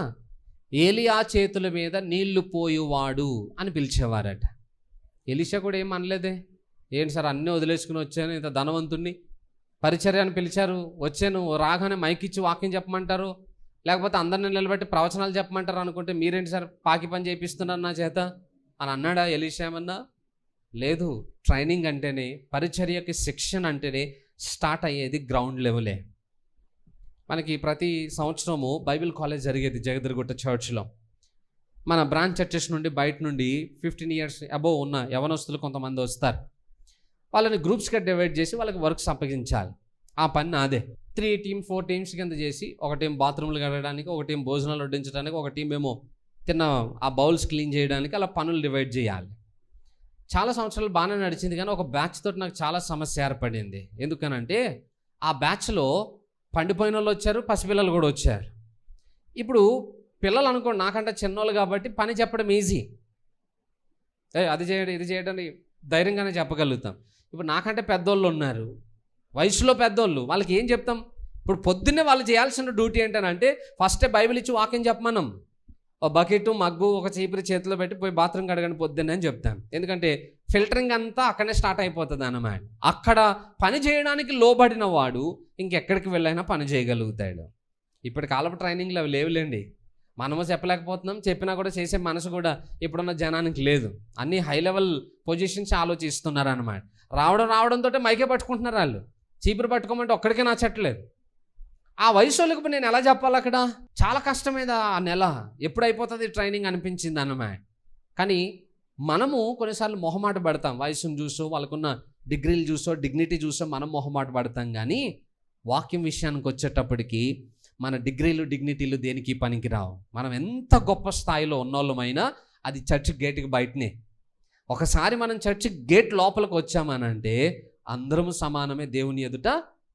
ఏలియా చేతుల మీద నీళ్లు పోయువాడు అని పిలిచేవారట. ఎలీషా కూడా ఏం అనలేదే, ఏంటి సార్ అన్నీ వదిలేసుకుని వచ్చాను, ఇంత ధనవంతుణ్ణి పరిచర్య అని పిలిచారు, వచ్చాను, రాగానే మైక్ ఇచ్చి వాక్యం చెప్పమంటారు, లేకపోతే అందరిని నిలబెట్టి ప్రవచనాలు చెప్పమంటారు అనుకుంటే మీరేంటి సార్ పాకి పని చేపిస్తున్నారు నా చేత అని అన్నాడా ఎలీషా? ఏమన్నా లేదు. ట్రైనింగ్ అంటేనే, పరిచర్యకి శిక్షణ అంటేనే స్టార్ట్ అయ్యేది గ్రౌండ్ లెవెలే. మనకి ప్రతి సంవత్సరము బైబిల్ కాలేజ్ జరిగేది జగద్గిరిగుట్ట చర్చ్లో. మన బ్రాంచ్ చర్చెస్ నుండి బయట నుండి 15 years అబోవ్ ఉన్న యవనస్తులు కొంతమంది వస్తారు. వాళ్ళని గ్రూప్స్గా డివైడ్ చేసి వాళ్ళకి వర్క్స్ అప్పగించాలి. ఆ పని నాదే. 3 teams 4 teams కింద చేసి, ఒక టీం బాత్రూమ్లు కడగడానికి, ఒక టీం భోజనాలు వడ్డించడానికి, ఒక టీం ఏమో తిన్న ఆ బౌల్స్ క్లీన్ చేయడానికి, అలా పనులు డివైడ్ చేయాలి. చాలా సంవత్సరాలు బాగానే నడిచింది, కానీ ఒక బ్యాచ్ తోటి నాకు చాలా సమస్య ఏర్పడింది. ఎందుకనంటే ఆ బ్యాచ్లో పండిపోయిన వాళ్ళు వచ్చారు, పసిపిల్లలు కూడా వచ్చారు. ఇప్పుడు పిల్లలు అనుకోండి నాకంటే చిన్నోళ్ళు కాబట్టి పని చెప్పడం ఈజీ, అది చేయడం ఇది చేయడం ధైర్యంగానే చెప్పగలుగుతాం. ఇప్పుడు నాకంటే పెద్దోళ్ళు ఉన్నారు, వయసులో పెద్దోళ్ళు, వాళ్ళకి ఏం చెప్తాం? ఇప్పుడు పొద్దున్నే వాళ్ళు చేయాల్సిన డ్యూటీ ఏంటంటే ఫస్టే బైబిల్ ఇచ్చి వాక్యం చెప్పమనం, ఒక బకెట్ మగ్గు ఒక చీపురి చేతిలో పెట్టి పోయి బాత్రూమ్ కడగండి పొద్దున్నే అని చెప్తాం. ఎందుకంటే ఫిల్టరింగ్ అంతా అక్కడనే స్టార్ట్ అయిపోతుంది అన్నమాట. అక్కడ పని చేయడానికి లోబడిన వాడు ఇంకెక్కడికి వెళ్ళైనా పని చేయగలుగుతాడు. ఇప్పటి కాలపు ట్రైనింగ్లు అవి లేవులేండి. మనము చెప్పలేకపోతున్నాం, చెప్పినా కూడా చేసే మనసు కూడా ఇప్పుడున్న జనానికి లేదు. అన్ని హై లెవెల్ పొజిషన్స్ ఆలోచిస్తున్నారు అన్నమాట. రావడంతో మైకే పట్టుకుంటున్నారు వాళ్ళు. చీపురు పట్టుకోమంటే ఒక్కడికే నచ్చట్లేదు. ఆ వయసు వాళ్ళకి నేను ఎలా చెప్పాలి? అక్కడ చాలా కష్టమేదా ఆ నెల, ఎప్పుడు అయిపోతుంది ట్రైనింగ్ అనిపించింది అన్నమాట. కానీ మనము కొన్నిసార్లు మొహమాట పడతాం. వయసును చూసో, వాళ్ళకున్న డిగ్రీలు చూసో, డిగ్నిటీ చూసో మనం మొహమాట పడతాం. కానీ వాక్యం విషయానికి వచ్చేటప్పటికి మన డిగ్రీలు డిగ్నిటీలు దేనికి పనికి రావు. మనం ఎంత గొప్ప స్థాయిలో ఉన్నోళ్ళమైనా అది చర్చ్ గేట్కి బయటనే. ఒకసారి మనం చర్చ్ గేట్ లోపలికి వచ్చామనంటే అందరము సమానమే దేవుని ఎదుట,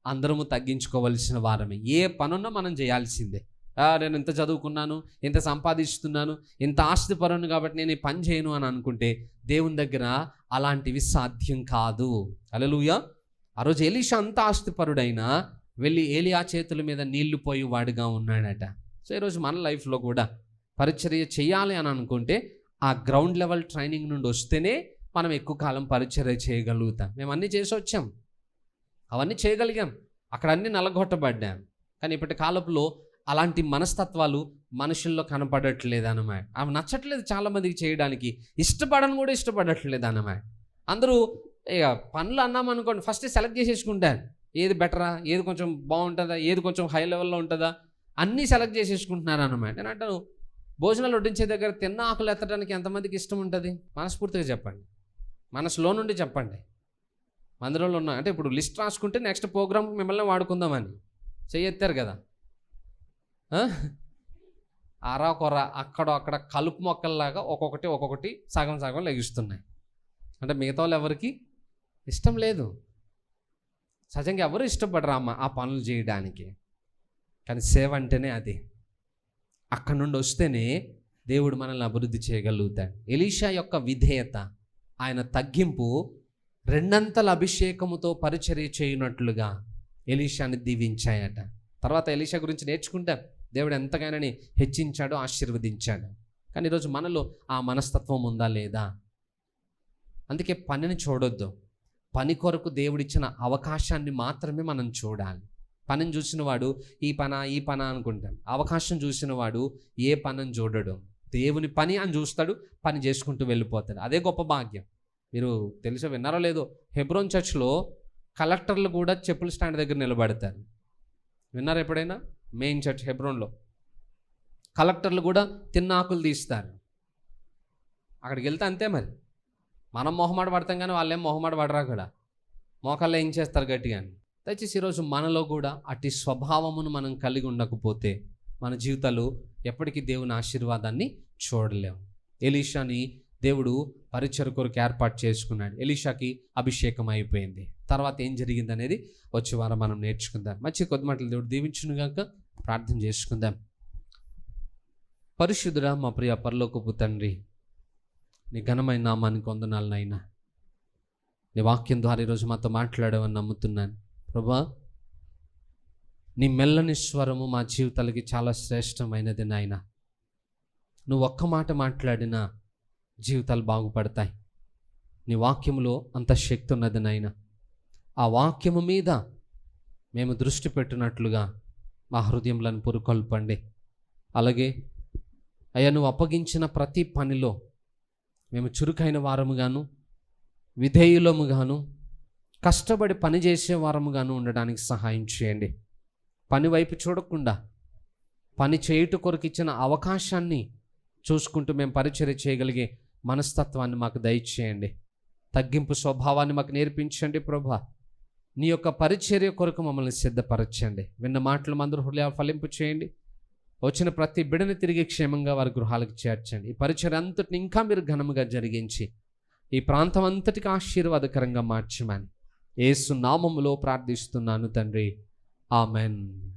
అందరము తగ్గించుకోవలసిన వారమే. ఏ పనున్నా మనం చేయాల్సిందే. నేను ఇంత చదువుకున్నాను, ఇంత సంపాదిస్తున్నాను, ఇంత ఆస్తిపరును కాబట్టి నేను ఈ పని చేయను అని అనుకుంటే దేవుని దగ్గర అలాంటివి సాధ్యం కాదు. హల్లెలూయా. ఆ రోజు ఎలీషా అంత ఆస్తిపరుడైనా వెళ్ళి ఏలియా చేతుల మీద నీళ్లు పోయి వాడిగా ఉన్నాడట. సో ఈరోజు మన లైఫ్లో కూడా పరిచర్య చేయాలి అని అనుకుంటే ఆ గ్రౌండ్ లెవెల్ ట్రైనింగ్ నుండి వస్తేనే మనం ఎక్కువ కాలం పరిచర్య చేయగలుగుతాం. మేము అన్నీ చేసి వచ్చాం, అవన్నీ చేయగలిగాం, అక్కడ అన్నీ నలగొట్టబడ్డాం. కానీ ఇప్పటి కాలంలో అలాంటి మనస్తత్వాలు మనుషుల్లో కనపడట్లేదు అన్నమాట. అవి నచ్చట్లేదు చాలామందికి చేయడానికి, కూడా ఇష్టపడట్లేదు అన్నమాట. అందరూ ఇక పనులు అన్నామనుకోండి ఫస్ట్ సెలెక్ట్ చేసేసుకుంటారు. ఏది బెటరా, ఏది కొంచెం బాగుంటుందా, ఏది కొంచెం హై లెవెల్లో ఉంటుందా, అన్నీ సెలెక్ట్ చేసేసుకుంటున్నారు అన్నమాట. నేను అంటాను, భోజనాలు వడ్డించే దగ్గర తిన్న ఆకులు ఎత్తడానికి ఎంతమందికి ఇష్టం ఉంటుంది? మనస్ఫూర్తిగా చెప్పండి, మనసులో నుండి చెప్పండి. మందిరంలో ఉన్నా అంటే ఇప్పుడు లిస్ట్ రాసుకుంటే నెక్స్ట్ ప్రోగ్రామ్ మిమ్మల్ని వాడుకుందామని చెయ్యెత్తారు కదా. అరా కొర అక్కడ కలుపు మొక్కల్లాగా ఒక్కొక్కటి సగం లెగిస్తున్నాయి. అంటే మిగతా వాళ్ళు ఎవరికి ఇష్టం లేదు. సహజంగా ఎవరు ఇష్టపడరా ఆ పనులు చేయడానికి. కానీ సేవ అంటేనే అది. అక్కడ నుండి వస్తేనే దేవుడు మనల్ని అభివృద్ధి చేయగలుగుతాడు. ఎలీషా యొక్క విధేయత, ఆయన తగ్గింపు 2 అభిషేకముతో పరిచర్య చేయనట్లుగా ఎలీషాని దీవించాయట. తర్వాత ఎలీషా గురించి నేర్చుకుంటాం. దేవుడు ఎంతగానని హెచ్చించాడో, ఆశీర్వదించాడు. కానీ ఈరోజు మనలో ఆ మనస్తత్వం ఉందా లేదా? అందుకే పనిని చూడొద్దు. పని కొరకు దేవుడిచ్చిన అవకాశాన్ని మాత్రమే మనం చూడాలి. పనిని చూసిన వాడు ఈ పన అనుకుంటాడు. అవకాశం చూసిన వాడు ఏ పనిని చూడడు. దేవుని పని అని చూస్తాడు, పని చేసుకుంటూ వెళ్ళిపోతాడు. అదే గొప్ప భాగ్యం. మీరు విన్నారో లేదో, హెబ్రోన్ చర్చ్లో కలెక్టర్లు కూడా చెప్పుల స్టాండ్ దగ్గర నిలబడతారు. విన్నారా ఎప్పుడైనా? మెయిన్ చర్చ్ హెబ్రోన్లో కలెక్టర్లు కూడా తిన్నాకులు తీస్తారు. అక్కడికి వెళ్తే అంతే. మరి మనం మొహమాట పడతాం కానీ వాళ్ళేం మొహమాట పడరా. కూడా మోకాళ్ళు ఏం చేస్తారు గట్టిగా అని. దయచేసి ఈరోజు మనలో కూడా అట్టి స్వభావమును మనం కలిగి ఉండకపోతే మన జీవితాలు ఎప్పటికీ దేవుని ఆశీర్వాదాన్ని చూడలేము. ఎలీషాని దేవుడు పరిచర్య కొరకు ఏర్పాటు చేసుకున్నాడు. ఎలీషాకి అభిషేకం అయిపోయింది. తర్వాత ఏం జరిగింది అనేది వచ్చే వారం మనం నేర్చుకుందాం. మంచి కొద్ది మాటలు దేవుడు దీవించును గాక. ప్రార్థన చేసుకుందాం. పరిశుద్ధుడా, మా ప్రియ పరలోకపు తండ్రి, నీ ఘనమైన నామానికి వందనాలు నాయనా. నీ వాక్యం ద్వారా ఈరోజు మాతో మాట్లాడావని నమ్ముతున్నాను ప్రభువా. నీ మెల్లని స్వరము మా జీవితాలకి చాలా శ్రేష్టమైనది నాయన. నువ్వు ఒక్క మాట మాట్లాడినా జీవితాలు బాగుపడతాయి. నీ వాక్యములో అంత శక్తి ఉన్నది నాయన. ఆ వాక్యము మీద మేము దృష్టి పెట్టినట్లుగా మా హృదయంలను పురుకొల్పండి. అలాగే అయ్యా, నువ్వు అప్పగించిన ప్రతి పనిలో మేము చురుకైన వారముగాను, విధేయులముగాను, కష్టపడి పనిచేసే వారముగాను ఉండడానికి సహాయం చేయండి. పని వైపు చూడకుండా పని చేయుట కొరకు ఇచ్చిన అవకాశాన్ని చూసుకుంటూ మేము పరిచర్య చేయగలిగే మనస్తత్వాన్ని మాకు దయచేయండి. తగ్గింపు స్వభావాన్ని మాకు నేర్పించండి ప్రభువా. నీ యొక్క పరిచర్య కొరకు మమ్మల్ని సిద్ధపరచండి. విన్న మాటలు మందరూ హృదయాలు ఫలింపు చేయండి. వచ్చిన ప్రతి బిడ్డని తిరిగి క్షేమంగా వారి గృహాలకు చేర్చండి. ఈ పరిచర్య అంతటిని ఇంకా మీరు ఘనముగా జరిగించి ఈ ప్రాంతం అంతటికి ఆశీర్వాదకరంగా మార్చమని యేసు నామములో ప్రార్థిస్తున్నాను తండ్రి. ఆమెన్.